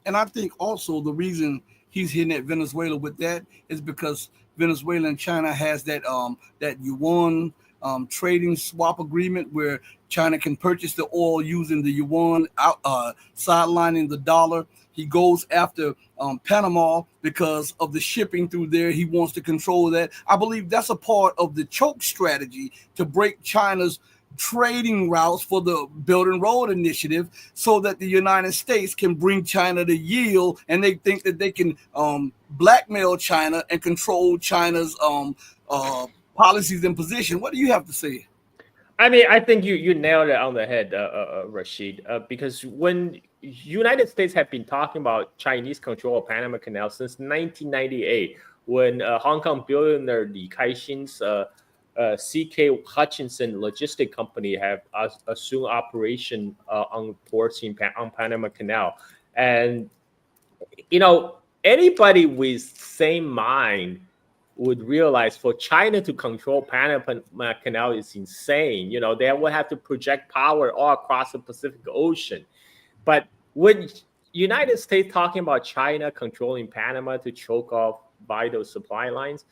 And I think also the reason he's hitting at Venezuela with that is because Venezuela and China has that yuan trading swap agreement where China can purchase the oil using the yuan, sidelining the dollar. He goes after Panama because of the shipping through there. He wants to control that. I believe that's a part of the choke strategy to break China's trading routes for the Belt and Road Initiative, so that the United States can bring China to yield, and they think that they can blackmail China and control China's policies and position. What do you have to say? I think you nailed it on the head, Rashid, because when United States have been talking about Chinese control of Panama Canal since 1998, when Hong Kong billionaire Li Ka-shing's C.K. Hutchinson Logistic Company have assumed operation on ports on Panama Canal. And, anybody with same mind would realize for China to control Panama Canal is insane. You know, they would have to project power all across the Pacific Ocean. But when United States talking about China controlling Panama to choke off vital supply lines,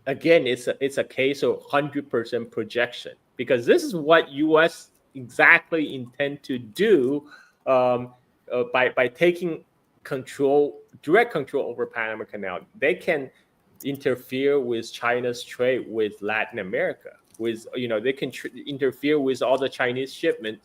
again, it's a case of 100% projection, because this is what U.S. exactly intend to do by taking direct control over Panama Canal. They can interfere with China's trade with Latin America. They can interfere with all the Chinese shipment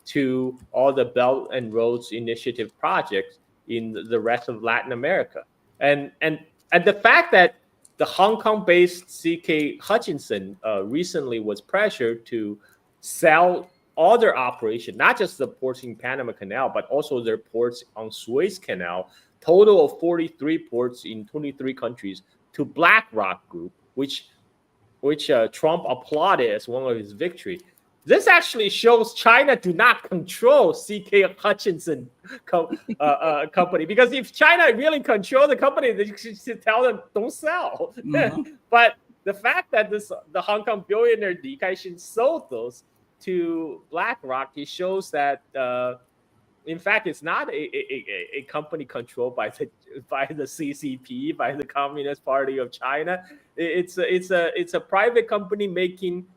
to all the Belt and Roads Initiative projects in the rest of Latin America. And the fact that the Hong Kong-based CK Hutchinson recently was pressured to sell all their operation, not just the ports in Panama Canal, but also their ports on Suez Canal, total of 43 ports in 23 countries, to BlackRock Group, which Trump applauded as one of his victory. This actually shows China do not control CK Hutchinson company, because if China really control the company, they should tell them don't sell. Mm-hmm. But the fact that the Hong Kong billionaire Li Ka-shing sold those to BlackRock, it shows that in fact it's not a company controlled by the CCP, by the Communist Party of China. It's a private company making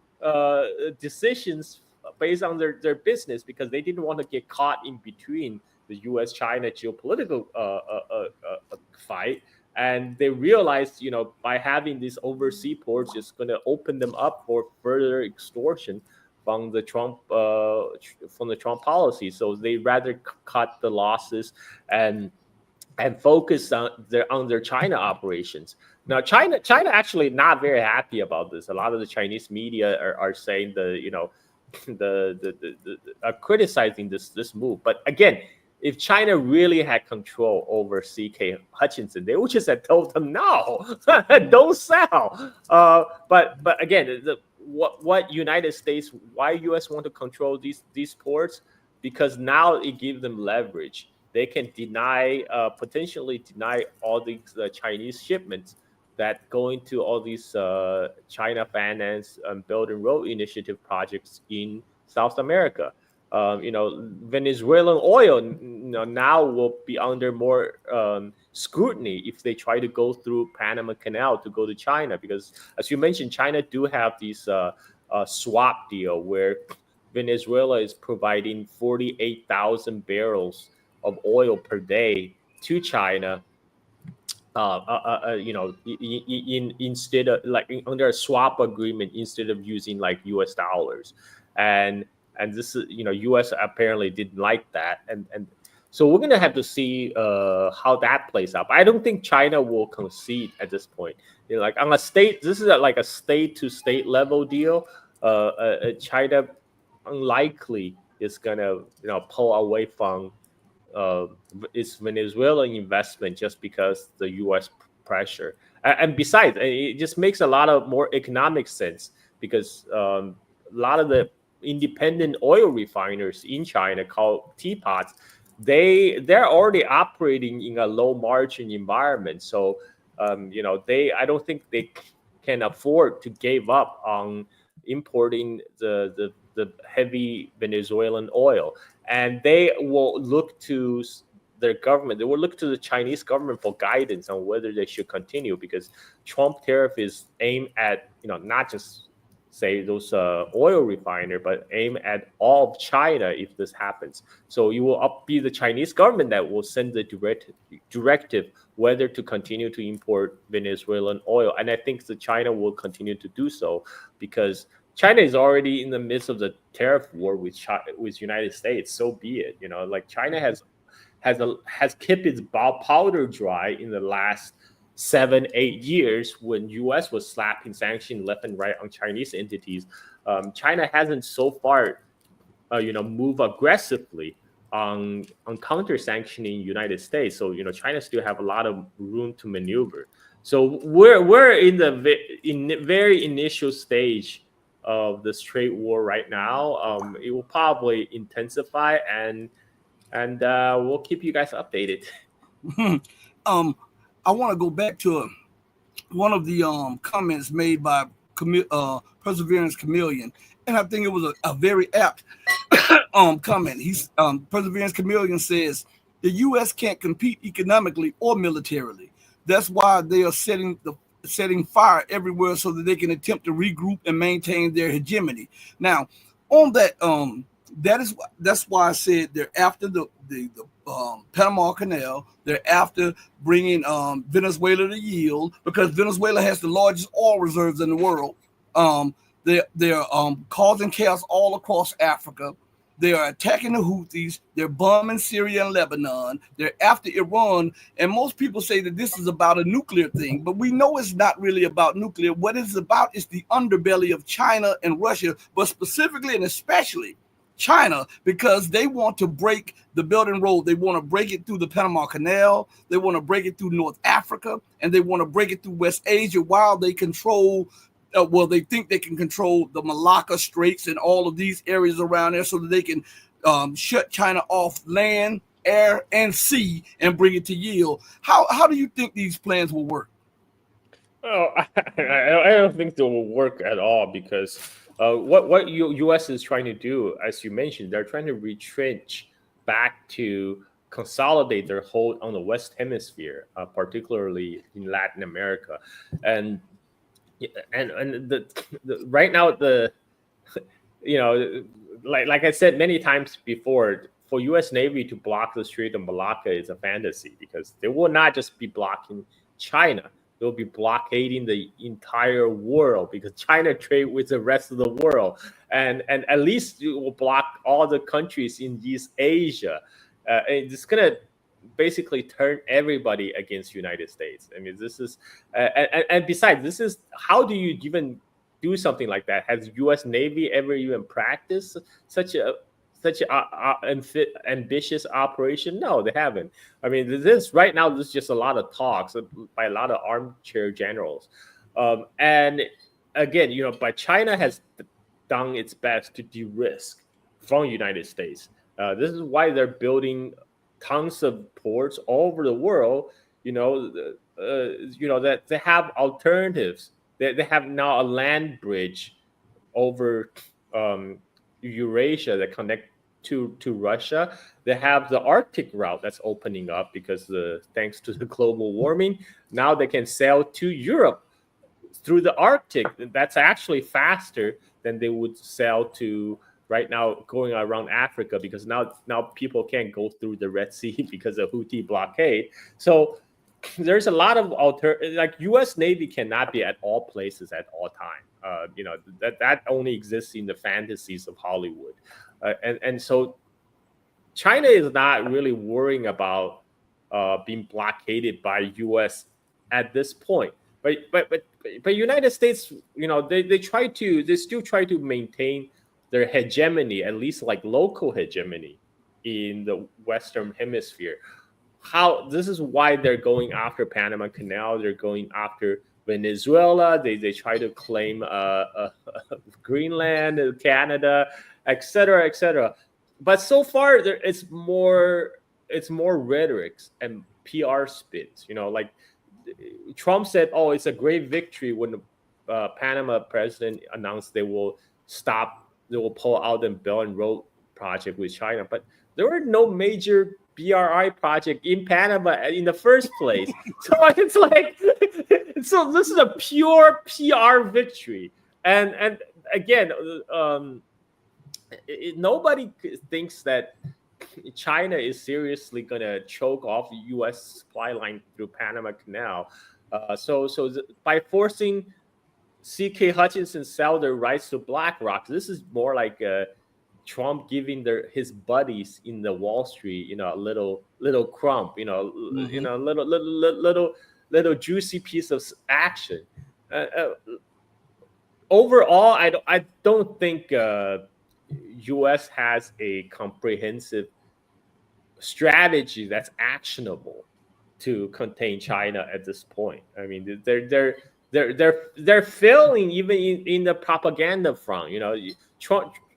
decisions based on their business, because they didn't want to get caught in between the U.S.-China geopolitical fight. And they realized, by having these overseas ports, it's going to open them up for further extortion from the Trump policy. So they rather cut the losses and focus on their China operations. Now, China actually not very happy about this. A lot of the Chinese media are saying are criticizing this move. But again, if China really had control over CK Hutchinson, they would just have told them no, don't sell. But again, what United States, why U.S. want to control these ports? Because now it gives them leverage. They can potentially deny all these Chinese shipments that go into all these China finance Belt and Road Initiative projects in South America. Venezuelan oil now will be under more scrutiny if they try to go through Panama Canal to go to China, because as you mentioned, China do have these swap deal where Venezuela is providing 48,000 barrels of oil per day to China, instead of under a swap agreement, instead of using US dollars, and this is U.S. apparently didn't like that, and so we're gonna have to see how that plays out. But I don't think China will concede at this point. On a state, this is a state to state level deal. China unlikely is gonna pull away from its Venezuelan investment just because the U.S. pressure. And besides, it just makes a lot of more economic sense, because a lot of the independent oil refiners in China, called teapots, they're already operating in a low margin environment. So I don't think they can afford to give up on importing the heavy Venezuelan oil, and they will look to their government. They will look to the Chinese government for guidance on whether they should continue, because Trump tariff is aimed at not just say those oil refiner, but aim at all of China if this happens. So it will be the Chinese government that will send the directive whether to continue to import Venezuelan oil. And I think that China will continue to do so, because China is already in the midst of the tariff war with United States. So be it. China has kept its powder dry in the last 7-8 years when U.S. was slapping sanctions left and right on Chinese entities. China hasn't so far, moved aggressively on counter sanctioning United States. So China still have a lot of room to maneuver. So we're in the very initial stage of this trade war right now. It will probably intensify, and we'll keep you guys updated. I want to go back to comments made by Perseverance Chameleon, and I think it was a very apt comment. He's Perseverance Chameleon says the U.S. can't compete economically or militarily. That's why they are setting fire everywhere so that they can attempt to regroup and maintain their hegemony. Now, on that, that's why I said they're after the Panama Canal. They're after bringing Venezuela to yield because Venezuela has the largest oil reserves in the world. They're causing chaos all across Africa. They are attacking the Houthis. They're bombing Syria and Lebanon. They're after Iran. And most people say that this is about a nuclear thing, but we know it's not really about nuclear. What it's about is the underbelly of China and Russia, but specifically and especially China, because they want to break the Belt and Road. They want to break it through the Panama Canal. They want to break it through North Africa, and they want to break it through West Asia while they control they think they can control the Malacca Straits and all of these areas around there so that they can shut China off land, air, and sea and bring it to yield. How do you think these plans will work? Oh, I don't think they will work at all because what U.S. is trying to do, as you mentioned, they're trying to retrench back to consolidate their hold on the West Hemisphere, particularly in Latin America, and the right now like I said many times before, for U.S. Navy to block the Strait of Malacca is a fantasy because they will not just be blocking China. They'll be blockading the entire world because China trade with the rest of the world, and at least it will block all the countries in East Asia. It's gonna basically turn everybody against United States. I mean, this is and besides, this is how do you even do something like that? Has U.S. Navy ever even practiced such a ambitious operation? No, they haven't. I mean, this right now, this is just a lot of talks by a lot of armchair generals, and again, but China has done its best to de-risk from United States. This is why they're building tons of ports all over the world. That they have alternatives. They have now a land bridge over Eurasia that connect to Russia. They have the Arctic route that's opening up because thanks to the global warming, now they can sail to Europe through the Arctic. That's actually faster than they would sail to right now going around Africa because now people can't go through the Red Sea because of Houthi blockade. So there's a lot of like U.S. Navy cannot be at all places at all time. That only exists in the fantasies of Hollywood, and so China is not really worrying about being blockaded by U.S. at this point. But United States, they still try to maintain their hegemony, at least like local hegemony in the Western Hemisphere. This is why they're going after Panama Canal. They're going after Venezuela. They try to claim Greenland, Canada, etc., etc. But so far, it's more rhetorics and PR spins. Like Trump said, "Oh, it's a great victory" when the Panama president announced they will pull out the Belt and Road project with China. But there were no major BRI project in Panama in the first place. So it's like, so this is a pure PR victory. And again, nobody thinks that China is seriously going to choke off the U.S. supply line through Panama Canal. By forcing C.K. Hutchinson sell their rights to BlackRock, this is more like Trump giving his buddies in the Wall Street, a little crumb, little juicy piece of action. Overall, I don't think U.S. has a comprehensive strategy that's actionable to contain China at this point. I mean, they're failing even in the propaganda front.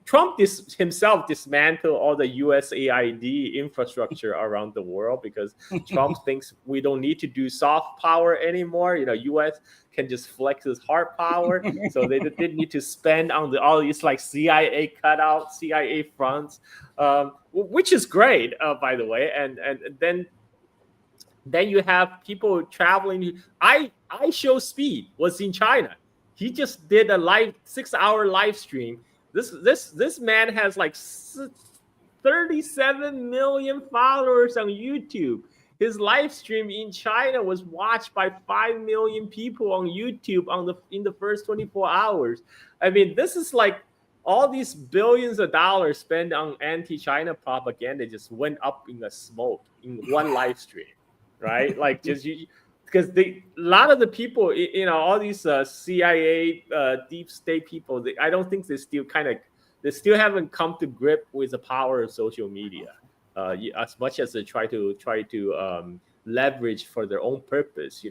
Trump himself dismantled all the USAID infrastructure around the world because Trump thinks we don't need to do soft power anymore. U.S. can just flex his hard power. So they didn't need to spend on all these like CIA cutouts, CIA fronts, which is great, by the way. And then you have people traveling. I Show Speed was in China. He just did a 6-hour live stream. This man has like 37 million followers on YouTube. His live stream in China was watched by 5 million people on YouTube in the first 24 hours. I mean, this is like all these billions of dollars spent on anti-China propaganda just went up in the smoke in one live stream, right? Like just because a lot of the people, all these CIA deep state people, I don't think they still haven't come to grip with the power of social media. As much as they try to leverage for their own purpose.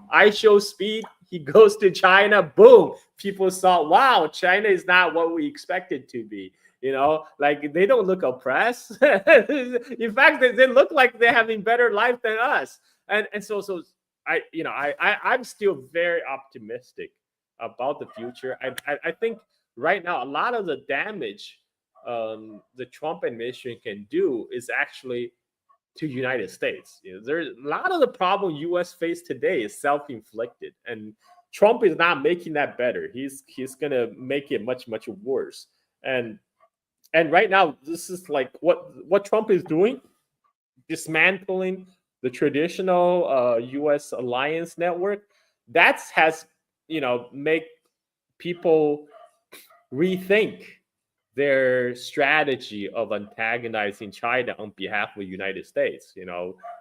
I Show Speed, he goes to China, boom, people saw, wow, China is not what we expected to be. Like they don't look oppressed. In fact, they look like they're having better life than us. And so I'm still very optimistic about the future. I think right now a lot of the damage the Trump administration can do is actually to United States. There's a lot of the problem U.S. face today is self-inflicted, and Trump is not making that better. He's gonna make it much worse. And right now, this is like what Trump is doing, dismantling the traditional U.S. alliance network. That has make people rethink their strategy of antagonizing China on behalf of the United States.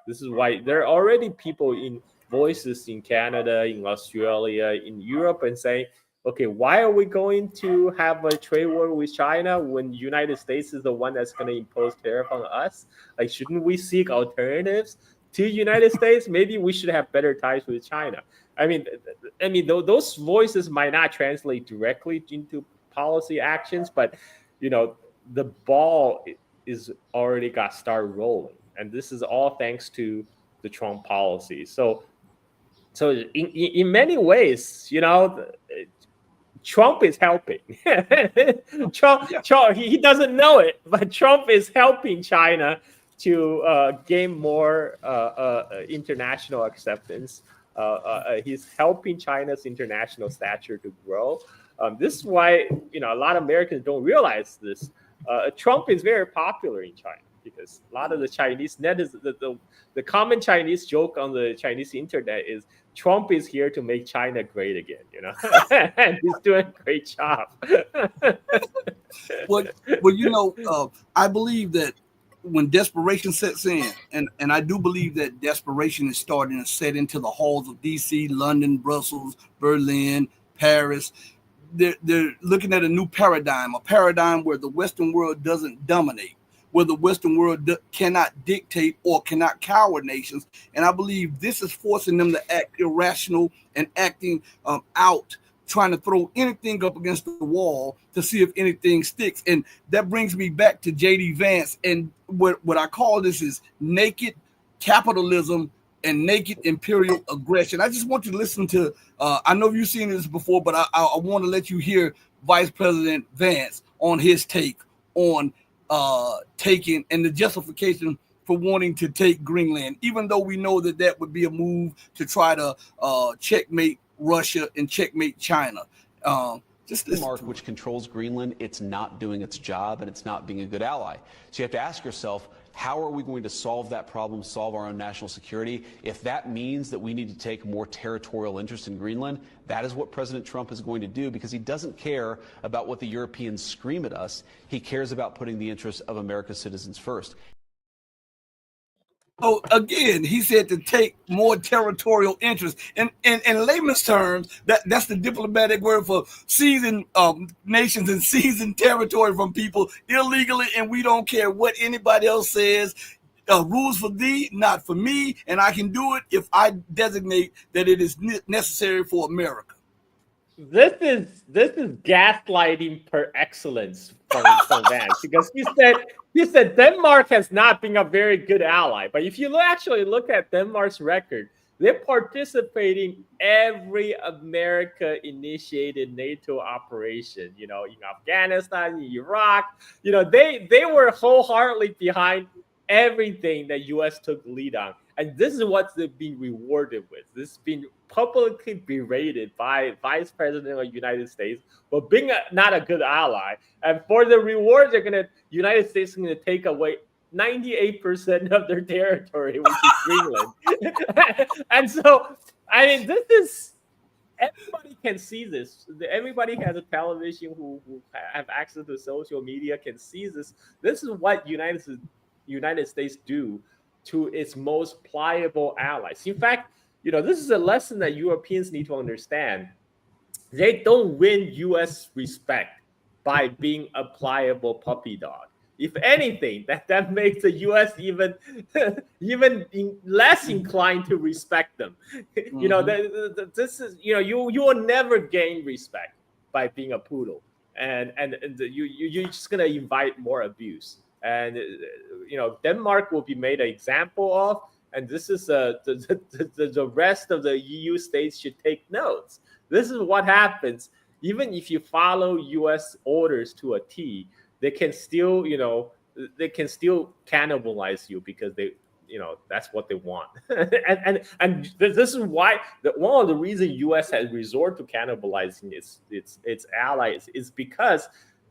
This is why there are already people in voices in Canada, in Australia, in Europe, and saying, okay, why are we going to have a trade war with China when the United States is the one that's going to impose tariff on us? Like, shouldn't we seek alternatives to the United States? Maybe we should have better ties with China. I mean, those voices might not translate directly into policy actions, but the ball is already got started rolling, and this is all thanks to the Trump policy. So in many ways, Trump is helping. Trump, he doesn't know it, but Trump is helping China to gain more international acceptance. He's helping China's international stature to grow. This is why a lot of Americans don't realize this. Trump is very popular in China because a lot of the Chinese the common Chinese joke on the Chinese internet is Trump is here to make China great again. And he's doing a great job. I believe that when desperation sets in, and I do believe that desperation is starting to set into the halls of DC, London, Brussels, Berlin, Paris. They're looking at a new paradigm, a paradigm where the Western world doesn't dominate, where the Western world cannot dictate or cannot cower nations. And I believe this is forcing them to act irrational and acting out, trying to throw anything up against the wall to see if anything sticks. And that brings me back to J.D. Vance. And what I call this is naked capitalism and naked imperial aggression. I just want you to listen to, I know you've seen this before, but I want to let you hear Vice President Vance on his take on taking and the justification for wanting to take Greenland, even though we know that would be a move to try to checkmate Russia and checkmate China. Just Denmark, which controls Greenland, it's not doing its job and it's not being a good ally. So you have to ask yourself, how are we going to solve that problem, solve our own national security? If that means that we need to take more territorial interest in Greenland, that is what President Trump is going to do, because he doesn't care about what the Europeans scream at us. He cares about putting the interests of America's citizens first. So again, he said to take more territorial interest. And in layman's terms, that's the diplomatic word for seizing nations and seizing territory from people illegally, and we don't care what anybody else says. Rules for thee, not for me, and I can do it if I designate that it is necessary for America. This is gaslighting per excellence from Vance, because he said Denmark has not been a very good ally. But if you actually look at Denmark's record, They're participating every America-initiated NATO operation, in Afghanistan, in Iraq. They were wholeheartedly behind everything that U.S. took the lead on. And this is what they've been rewarded with. This has been publicly berated by Vice President of the United States for being not a good ally. And for the rewards, United States is going to take away 98% of their territory, which is Greenland. And so, this is, everybody can see this. Everybody has a television who have access to social media can see this. This is what United States do to its most pliable allies. In fact, this is a lesson that Europeans need to understand. They don't win U.S. respect by being a pliable puppy dog. If anything, that makes the U.S. even less inclined to respect them. This is you will never gain respect by being a poodle, and you're just gonna invite more abuse. And Denmark will be made an example of, and this is the rest of the EU states should take notes. This is what happens even if you follow U.S. orders to a T. They can still, cannibalize you because that's what they want. and this is why one of the reasons U.S. has resort to cannibalizing its allies is because,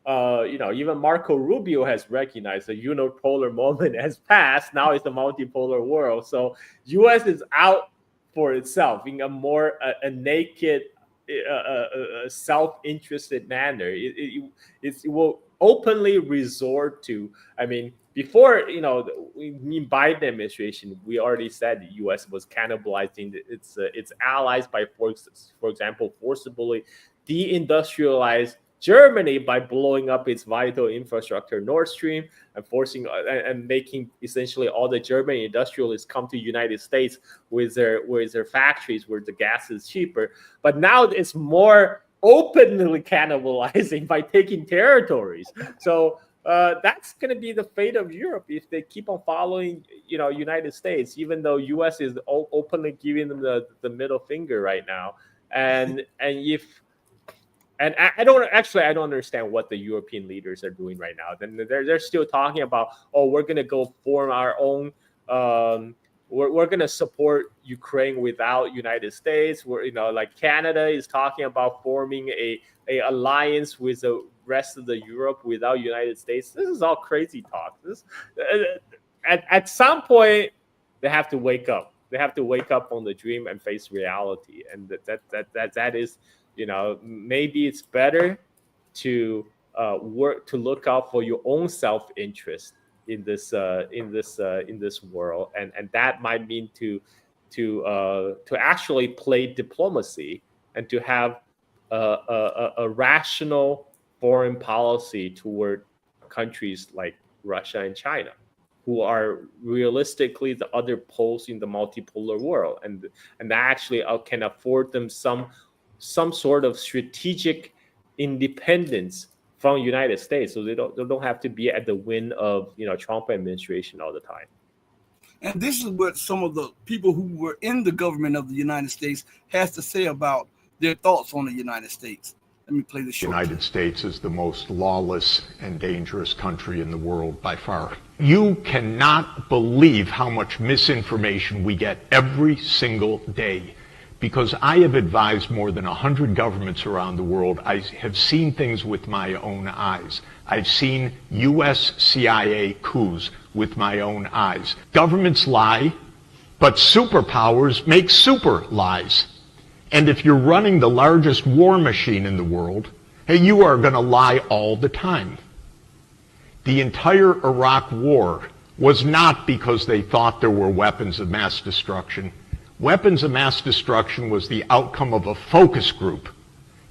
even Marco Rubio has recognized the unipolar moment has passed. Now it's a multipolar world. So U.S. is out for itself in a more a naked, self-interested manner. It will openly resort to, before, in Biden administration, we already said the U.S. was cannibalizing its allies by, for example, forcibly deindustrialize Germany by blowing up its vital infrastructure, Nord Stream, and forcing and making essentially all the German industrialists come to the United States with their factories where the gas is cheaper. But now it's more openly cannibalizing by taking territories. So that's going to be the fate of Europe if they keep on following, United States, even though U.S. is openly giving them the middle finger right now. And I don't understand what the European leaders are doing right now. Then they're still talking about, we're going to go form our own. We're going to support Ukraine without United States. Like Canada is talking about forming a alliance with the rest of the Europe without United States. This is all crazy talk. At some point they have to wake up. They have to wake up on the dream and face reality. And that is. Maybe it's better to work to look out for your own self-interest in this world, and that might mean to actually play diplomacy and to have a rational foreign policy toward countries like Russia and China, who are realistically the other poles in the multipolar world, and that actually can afford them some sort of strategic independence from the United States, so they don't have to be at the whim of Trump administration all the time. And this is what some of the people who were in the government of the United States has to say about their thoughts on the United States. Let me play the show. The United States is the most lawless and dangerous country in the world by far. You cannot believe how much misinformation we get every single day. Because I have advised more than 100 governments around the world, I have seen things with my own eyes. I've seen U.S. CIA coups with my own eyes. Governments lie, but superpowers make super lies. And if you're running the largest war machine in the world, you are going to lie all the time. The entire Iraq war was not because they thought there were weapons of mass destruction. Weapons of mass destruction was the outcome of a focus group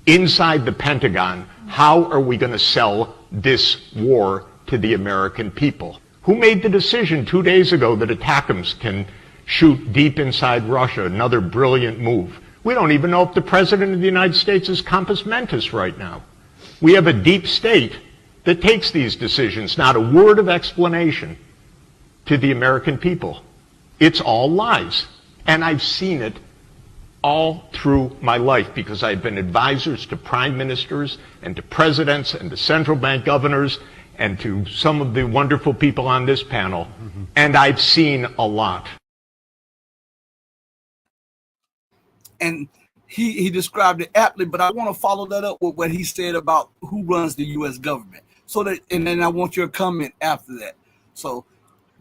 inside the Pentagon. How are we going to sell this war to the American people? Who made the decision 2 days ago that ATACMS can shoot deep inside Russia? Another brilliant move. We don't even know if the President of the United States is compos mentis right now. We have a deep state that takes these decisions, not a word of explanation to the American people. It's all lies. And I've seen it all through my life because I've been advisors to prime ministers and to presidents and to central bank governors and to some of the wonderful people on this panel. And I've seen a lot. And he described it aptly, but I want to follow that up with what he said about who runs the U.S. government. So that, and then I want your comment after that. So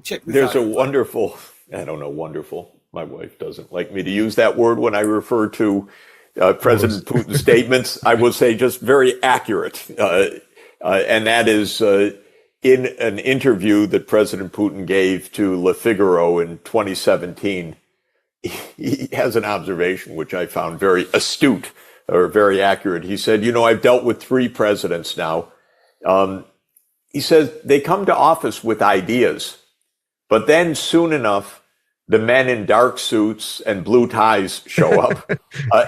check this out. There's a wonderful, I don't know, wonderful. My wife doesn't like me to use that word when I refer to President Putin's statements. I will say just very accurate. And that is in an interview that President Putin gave to Le Figaro in 2017. He has an observation which I found very astute or very accurate. He said, you know, I've dealt with 3 presidents now. He says they come to office with ideas, but then soon enough, the men in dark suits and blue ties show up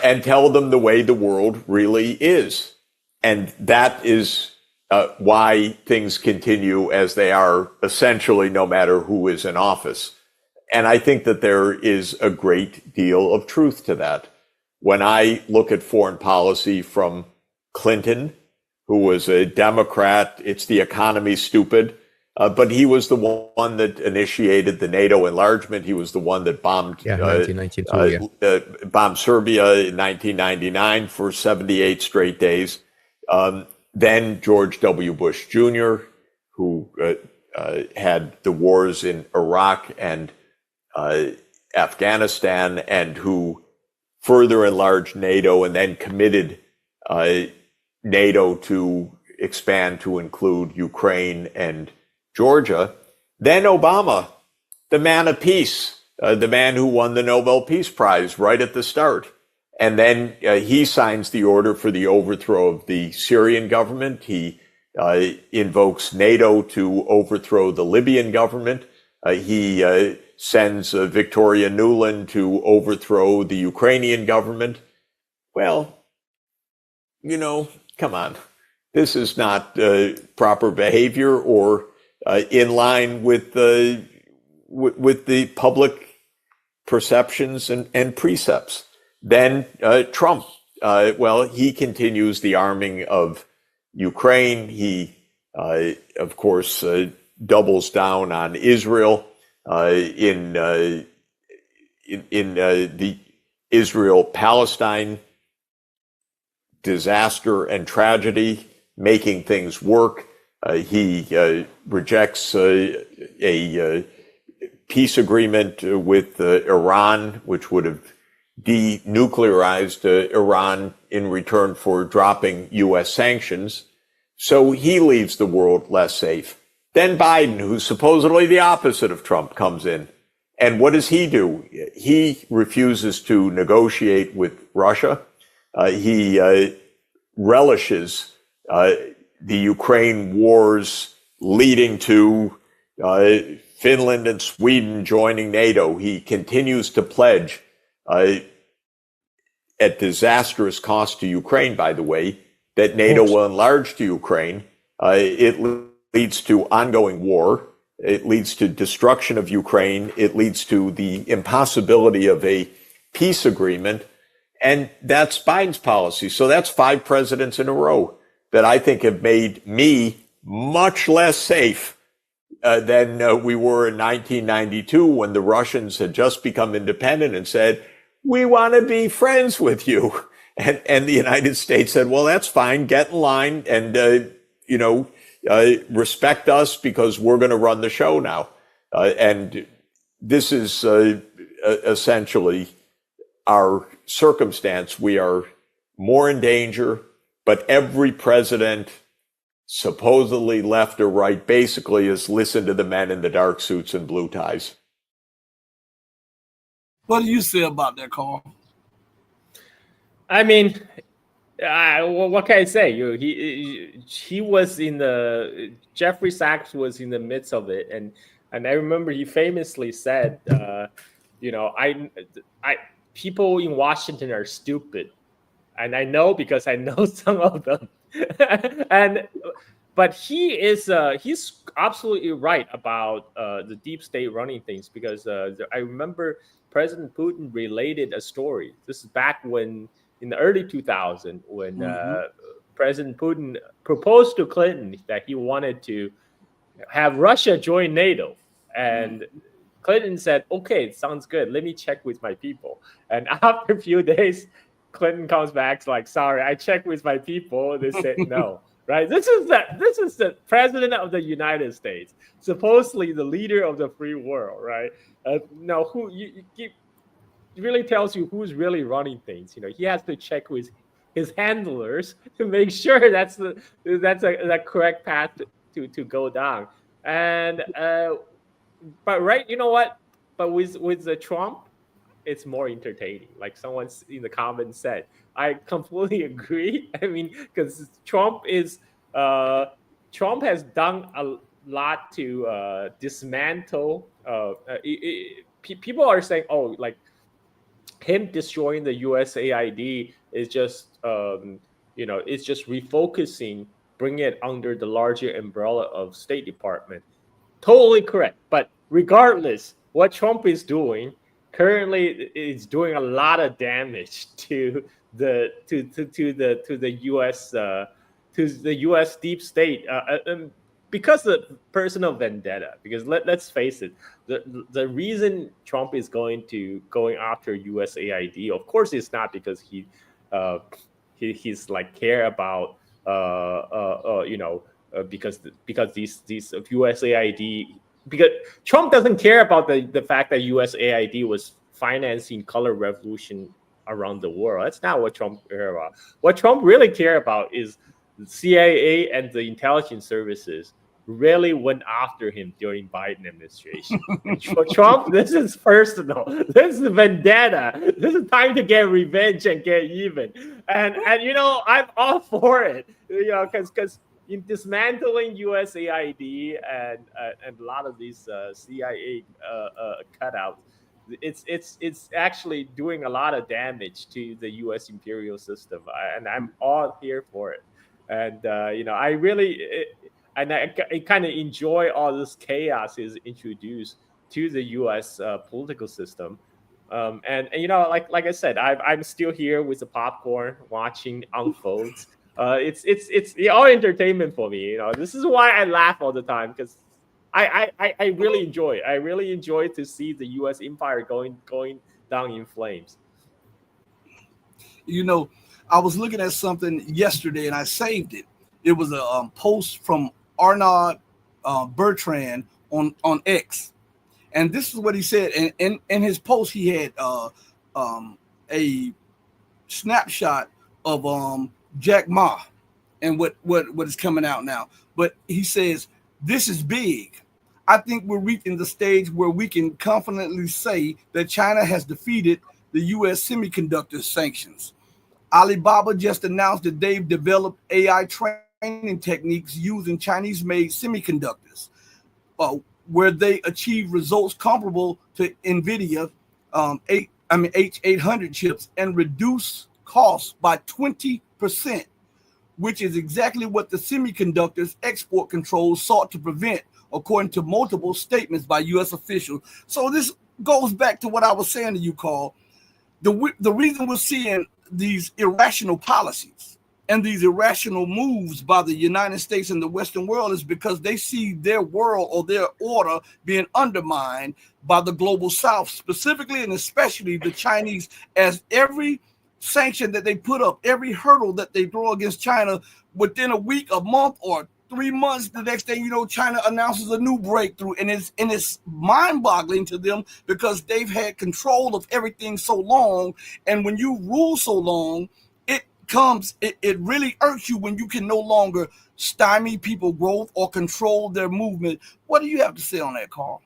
and tell them the way the world really is. And that is why things continue as they are, essentially, no matter who is in office. And I think that there is a great deal of truth to that. When I look at foreign policy from Clinton, who was a Democrat, it's the economy, stupid. But he was the one that initiated the NATO enlargement. He was the one that bombed bombed Serbia in 1999 for 78 straight days. Then George W. Bush Jr., who had the wars in Iraq and Afghanistan, and who further enlarged NATO and then committed NATO to expand to include Ukraine and Georgia. Then Obama, the man of peace, the man who won the Nobel Peace Prize right at the start. And then he signs the order for the overthrow of the Syrian government. He invokes NATO to overthrow the Libyan government. He sends Victoria Nuland to overthrow the Ukrainian government. Well, you know, come on. This is not proper behavior or in line with the public perceptions and precepts. Then Trump, he continues the arming of Ukraine. He, of course, doubles down on Israel in the Israel-Palestine disaster and tragedy, making things work. He rejects a peace agreement with Iran, which would have denuclearized Iran in return for dropping U.S. sanctions. So he leaves the world less safe. Then Biden, who's supposedly the opposite of Trump, comes in. And what does he do? He refuses to negotiate with Russia. He relishes the Ukraine wars leading to Finland and Sweden joining NATO. He continues to pledge at disastrous cost to Ukraine, by the way, that NATO will enlarge to Ukraine. It leads to ongoing war. It leads to destruction of Ukraine. It leads to the impossibility of a peace agreement. And that's Biden's policy. So that's 5 presidents in a row that I think have made me much less safe than we were in 1992 when the Russians had just become independent and said, we want to be friends with you. And the United States said, well, that's fine. Get in line and, respect us because we're going to run the show now. And this is essentially our circumstance. We are more in danger, but every president, supposedly left or right, basically has listened to the men in the dark suits and blue ties. What do you say about that, Carl? I mean, what can I say? He was in the Jeffrey Sachs was in the midst of it, and I remember he famously said, people in Washington are stupid, and I know because I know some of them, but he's absolutely right about the deep state running things, because I remember President Putin related a story. This is back when in the early 2000s when President Putin proposed to Clinton that he wanted to have Russia join NATO, and Clinton said, "Okay, sounds good. Let me check with my people." And after a few days, Clinton comes back like, "Sorry, I checked with my people. They said no." Right? This is the president of the United States, supposedly the leader of the free world. Right? Now, who it really tells you who's really running things. He has to check with his handlers to make sure that's the correct path to go down. And but right, you know what? But with the Trump, it's more entertaining. Like someone in the comments said, I completely agree. I mean, because Trump has done a lot to dismantle. People are saying, oh, like him destroying the USAID is just, it's just refocusing, bring it under the larger umbrella of State Department. Totally correct. But regardless, what Trump is doing currently is doing a lot of damage to the U.S. deep state because of personal vendetta. Because let's face it, the reason Trump is going after USAID, of course, it's not because he's like care about because these USAID, because Trump doesn't care about the fact that USAID was financing color revolution around the world. That's not what Trump cared about. What Trump really cared about is the CIA and the intelligence services really went after him during Biden administration. Trump, this is personal. This is vendetta. This is time to get revenge and get even. And I'm all for it. Because in dismantling USAID and a lot of these CIA cutouts, it's actually doing a lot of damage to the U.S. imperial system, and I'm all here for it. And I really I kind of enjoy all this chaos is introduced to the U.S. Political system. And like I said, I'm still here with the popcorn watching unfolds. It's all entertainment for me. This is why I laugh all the time, because I really enjoy it. I really enjoy to see the U.S. empire going down in flames. I was looking at something yesterday and I saved it. It was a post from Arnaud Bertrand on X, and this is what he said. And in his post, he had a snapshot of Jack Ma and what is coming out now. But he says, this is big. I think we're reaching the stage where we can confidently say that China has defeated the U.S. semiconductor sanctions. Alibaba just announced that they've developed AI training techniques using Chinese-made semiconductors, where they achieve results comparable to NVIDIA H800 chips and reduce costs by 20%, which is exactly what the semiconductors export controls sought to prevent, according to multiple statements by U.S. officials. So this goes back to what I was saying to you, Carl. The reason we're seeing these irrational policies and these irrational moves by the United States and the Western world is because they see their world or their order being undermined by the global South, specifically and especially the Chinese, as every sanction that they put up, every hurdle that they throw against China, within a week, a month, or 3 months, the next thing you know, China announces a new breakthrough, and it's mind-boggling to them because they've had control of everything so long. And when you rule so long, it really irks you when you can no longer stymie people's growth or control their movement. What do you have to say on that, Carl?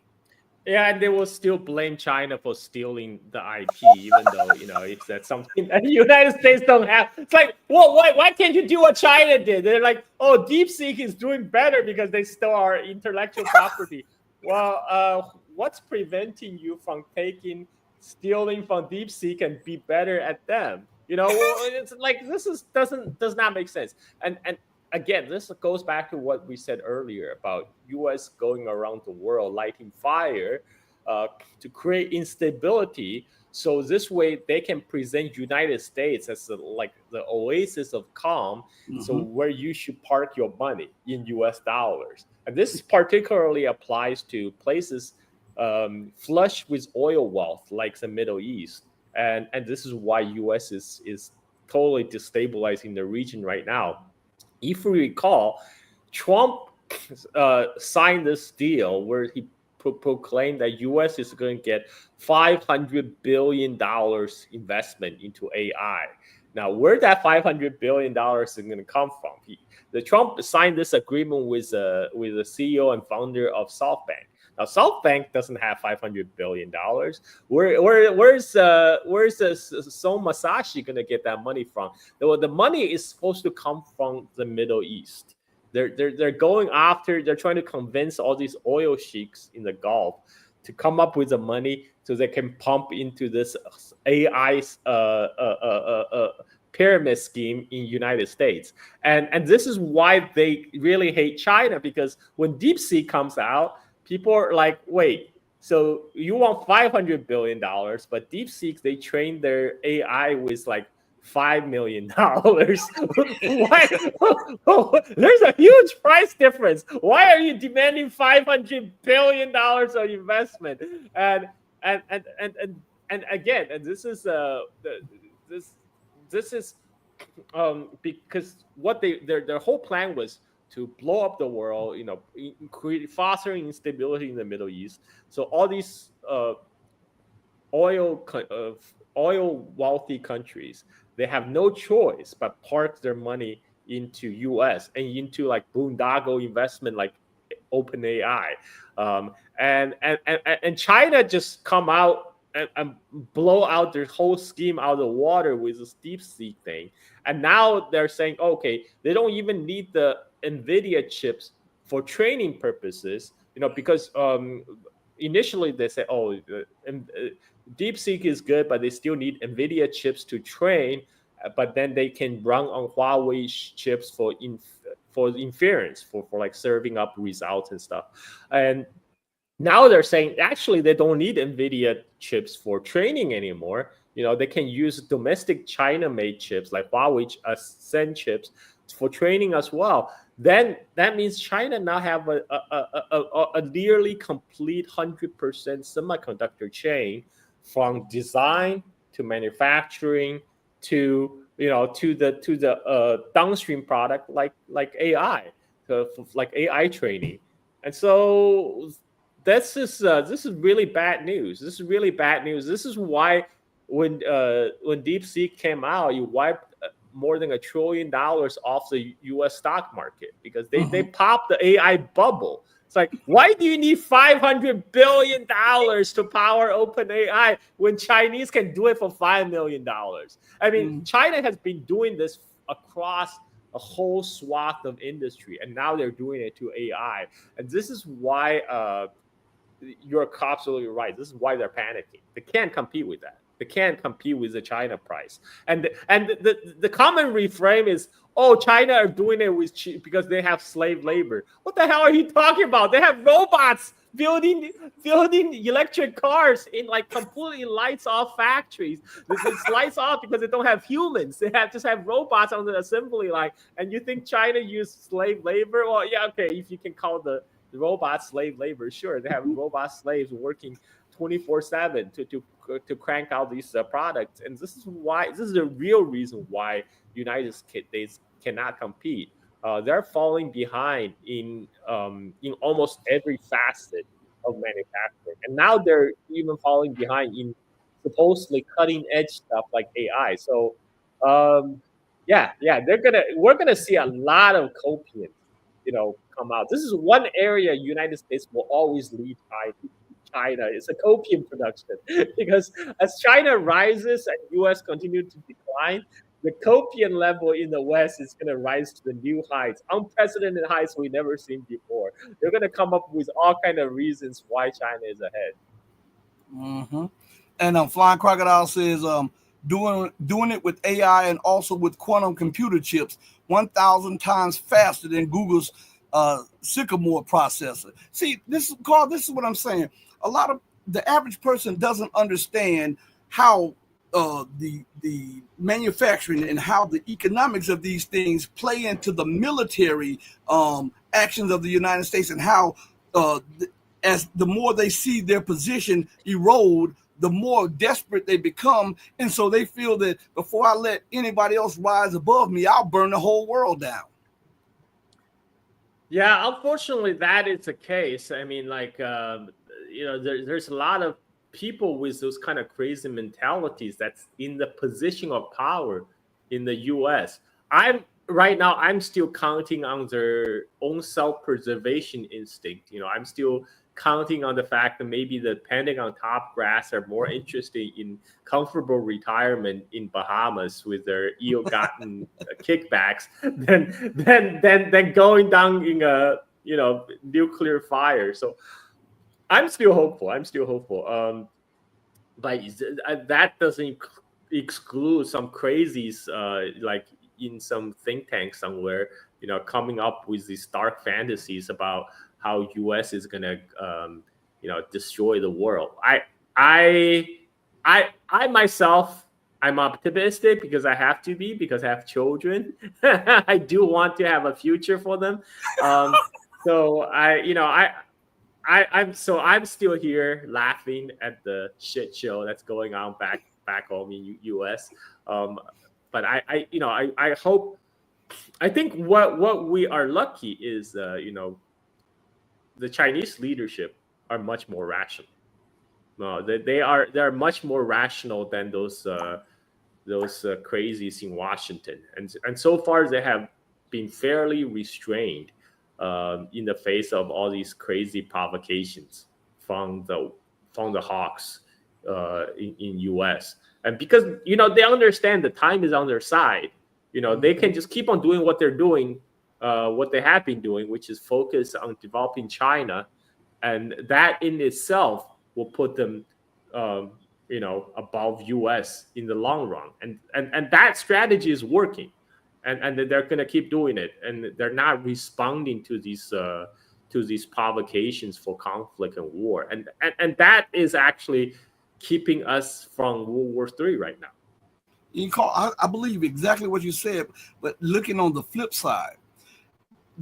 Yeah, and they will still blame China for stealing the IP, even though, it's something that the United States don't have. It's like, well, why can't you do what China did? They're like, oh, DeepSeek is doing better because they stole our intellectual property. Well, what's preventing you from stealing from DeepSeek and be better at them? It's like does not make sense. And again, this goes back to what we said earlier about U.S. going around the world lighting fire to create instability. So this way they can present United States as like the oasis of calm. So where you should park your money in US dollars. And this particularly applies to places flush with oil wealth like the Middle East. And this is why US is totally destabilizing the region right now. If we recall, Trump signed this deal where he proclaimed that U.S. is going to get $500 billion investment into AI. Now, where that $500 billion is going to come from? The Trump signed this agreement with the CEO and founder of SoftBank. Now, SoftBank doesn't have $500 billion. Where's Son Masashi going to get that money from? The money is supposed to come from the Middle East. They're going after. They're trying to convince all these oil sheiks in the Gulf to come up with the money so they can pump into this AI pyramid scheme in United States. And this is why they really hate China, because when DeepSeek comes out, people are like, wait, so you want $500 billion, but DeepSeek, they train their AI with like $5 million. Why? There's a huge price difference. Why are you demanding $500 billion of investment? And again, and this is because what their whole plan was to blow up the world, fostering instability in the Middle East. So all these oil wealthy countries, they have no choice but park their money into U.S. and into like boondoggle investment like OpenAI, and China just come out and blow out their whole scheme out of the water with this DeepSeek thing, and now they're saying, okay, they don't even need the NVIDIA chips for training purposes, because initially they say, DeepSeek is good, but they still need NVIDIA chips to train, but then they can run on Huawei chips for inference, for like serving up results and stuff. And now they're saying, actually, they don't need NVIDIA chips for training anymore. They can use domestic China-made chips like Huawei Zen chips for training as well. Then that means China now have a nearly complete 100% semiconductor chain, from design to manufacturing to the downstream product like AI, like AI training. And so this is really bad news. This is really bad news. This is why when DeepSeek came out, you wiped more than $1 trillion off the U.S. stock market, because they popped the AI bubble. It's like, why do you need $500 billion to power OpenAI when Chinese can do it for $5 million? I mean, China has been doing this across a whole swath of industry, and now they're doing it to AI. And this is why you're absolutely right. This is why they're panicking. They can't compete with that. They can't compete with the China price. And the common reframe is, China are doing it because they have slave labor. What the hell are you talking about? They have robots building electric cars in like completely lights off factories. It's lights off because they don't have humans. They just have robots on the assembly line. And you think China used slave labor? Well, yeah, okay, if you can call the robots slave labor, sure. They have robot slaves working 24/7 to crank out these products. And this is the real reason why United States cannot compete. They're falling behind in almost every facet of manufacturing, and now they're even falling behind in supposedly cutting edge stuff like AI. So we're gonna see a lot of copium, come out. This is one area United States will always lead China. It's a copium production, because as China rises and U.S. continue to decline, the copium level in the West is going to rise to the new heights, unprecedented heights we've never seen before. They're going to come up with all kind of reasons why China is ahead. And Flying Crocodile says, doing it with AI and also with quantum computer chips 1,000 times faster than Google's Sycamore processor. See, this is what I'm saying. A lot of the average person doesn't understand how the manufacturing and how the economics of these things play into the military actions of the United States, and how as the more they see their position erode, the more desperate they become. And so they feel that before I let anybody else rise above me, I'll burn the whole world down. Yeah, unfortunately, that is the case. I mean, like, there's a lot of people with those kind of crazy mentalities that's in the position of power in the U.S. Right now, I'm still counting on their own self-preservation instinct. I'm still counting on the fact that maybe the Pentagon top brass are more interested in comfortable retirement in Bahamas with their ill-gotten kickbacks than going down in a nuclear fire. So I'm still hopeful. But that doesn't exclude some crazies like in some think tank somewhere, coming up with these dark fantasies about how U.S. is gonna, destroy the world. I myself, I'm optimistic because I have to be, because I have children. I do want to have a future for them. So I'm still here laughing at the shit show that's going on back home in U.S. But I hope. I think what we are lucky is the Chinese leadership are much more rational. No, they're much more rational than those crazies in Washington, and so far they have been fairly restrained in the face of all these crazy provocations from the hawks in U.S. And because they understand the time is on their side, they can just keep on doing what they're doing. What they have been doing, which is focus on developing China, and that in itself will put them, above U.S. in the long run, and that strategy is working, and they're going to keep doing it, and they're not responding to these provocations for conflict and war, and that is actually keeping us from World War III right now. I believe exactly what you said, but looking on the flip side,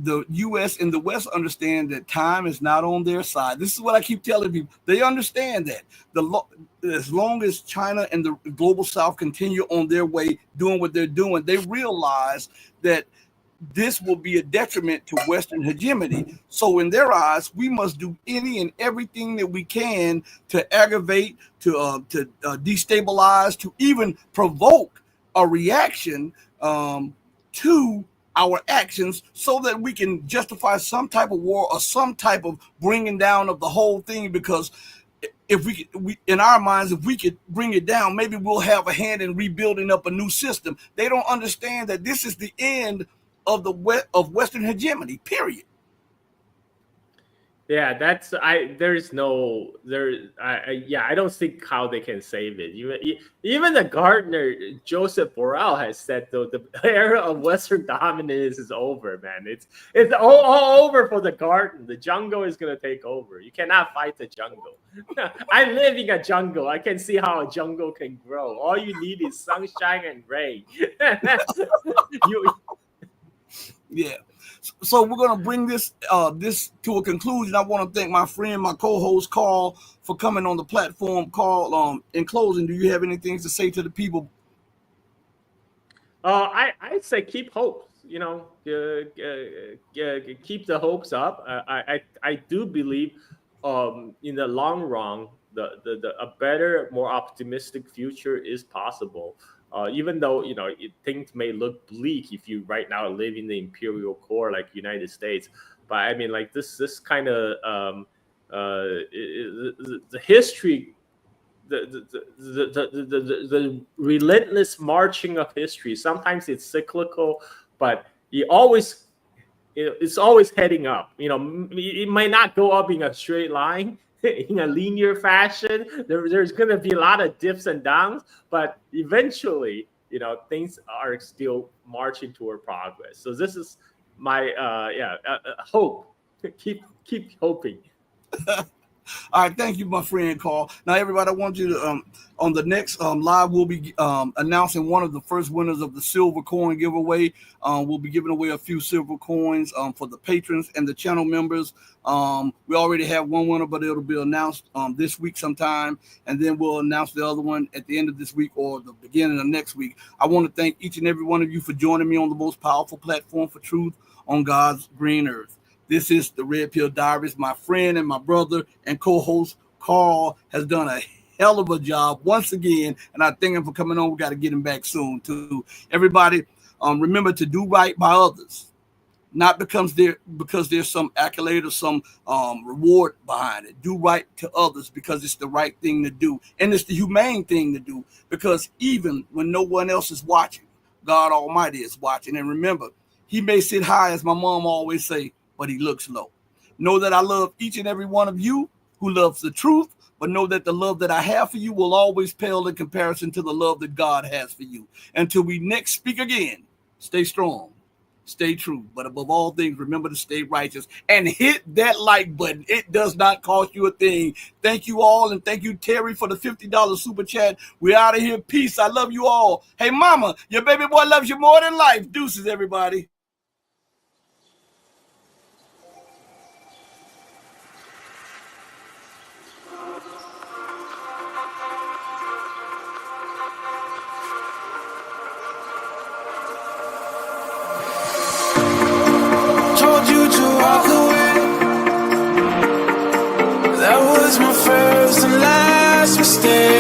the U.S. and the West understand that time is not on their side. This is what I keep telling people. They understand that as long as China and the global South continue on their way, doing what they're doing, they realize that this will be a detriment to Western hegemony. So in their eyes, we must do any and everything that we can to aggravate, to destabilize, to even provoke a reaction to our actions, so that we can justify some type of war or some type of bringing down of the whole thing. Because if we in our minds, if we could bring it down, maybe we'll have a hand in rebuilding up a new system. They don't understand that this is the end of Western hegemony, period. Yeah, I don't think how they can save it. Even the gardener Joseph Borrell has said, though, the era of Western dominance is over, man. It's all over for the garden. The jungle is gonna take over. You cannot fight the jungle. I live in a jungle. I can see how a jungle can grow. All you need is sunshine and rain. Yeah. So we're going to bring this to a conclusion. I want to thank my friend, my co-host Carl, for coming on the platform. Carl, in closing, do you have anything to say to the people? I'd say keep hope. Keep the hopes up. I do believe in the long run, a better, more optimistic future is possible. Even though things may look bleak if you right now live in the imperial core like United States, but I mean, like this kind of the history, the relentless marching of history. Sometimes it's cyclical, but it's always heading up. It might not go up in a straight line, in a linear fashion. There's going to be a lot of dips and downs, but eventually, things are still marching toward progress. So this is my hope. Keep hoping. All right, thank you, my friend Carl. Now, everybody, I want you to on the next live, we'll be announcing one of the first winners of the silver coin giveaway. We'll be giving away a few silver coins for the patrons and the channel members. We already have one winner, but it'll be announced this week sometime, and then we'll announce the other one at the end of this week or the beginning of next week. I want to thank each and every one of you for joining me on the most powerful platform for truth on God's green earth. This is the Red Pill Diaries. My friend and my brother and co-host Carl has done a hell of a job once again, and I thank him for coming on. We got to get him back soon too. Everybody, remember to do right by others, not because there's some accolade or some reward behind it. Do right to others because it's the right thing to do, and it's the humane thing to do. Because even when no one else is watching, God Almighty is watching. And remember, He may sit high, as my mom always say, but He looks low. Know that I love each and every one of you who loves the truth, but know that the love that I have for you will always pale in comparison to the love that God has for you. Until we next speak again, stay strong, stay true, but above all things, remember to stay righteous and hit that like button. It does not cost you a thing. Thank you all, and thank you, Terry, for the $50 super chat. We're out of here. Peace. I love you all. Hey, mama, your baby boy loves you more than life. Deuces, everybody. Told you to walk away. That was my first and last mistake.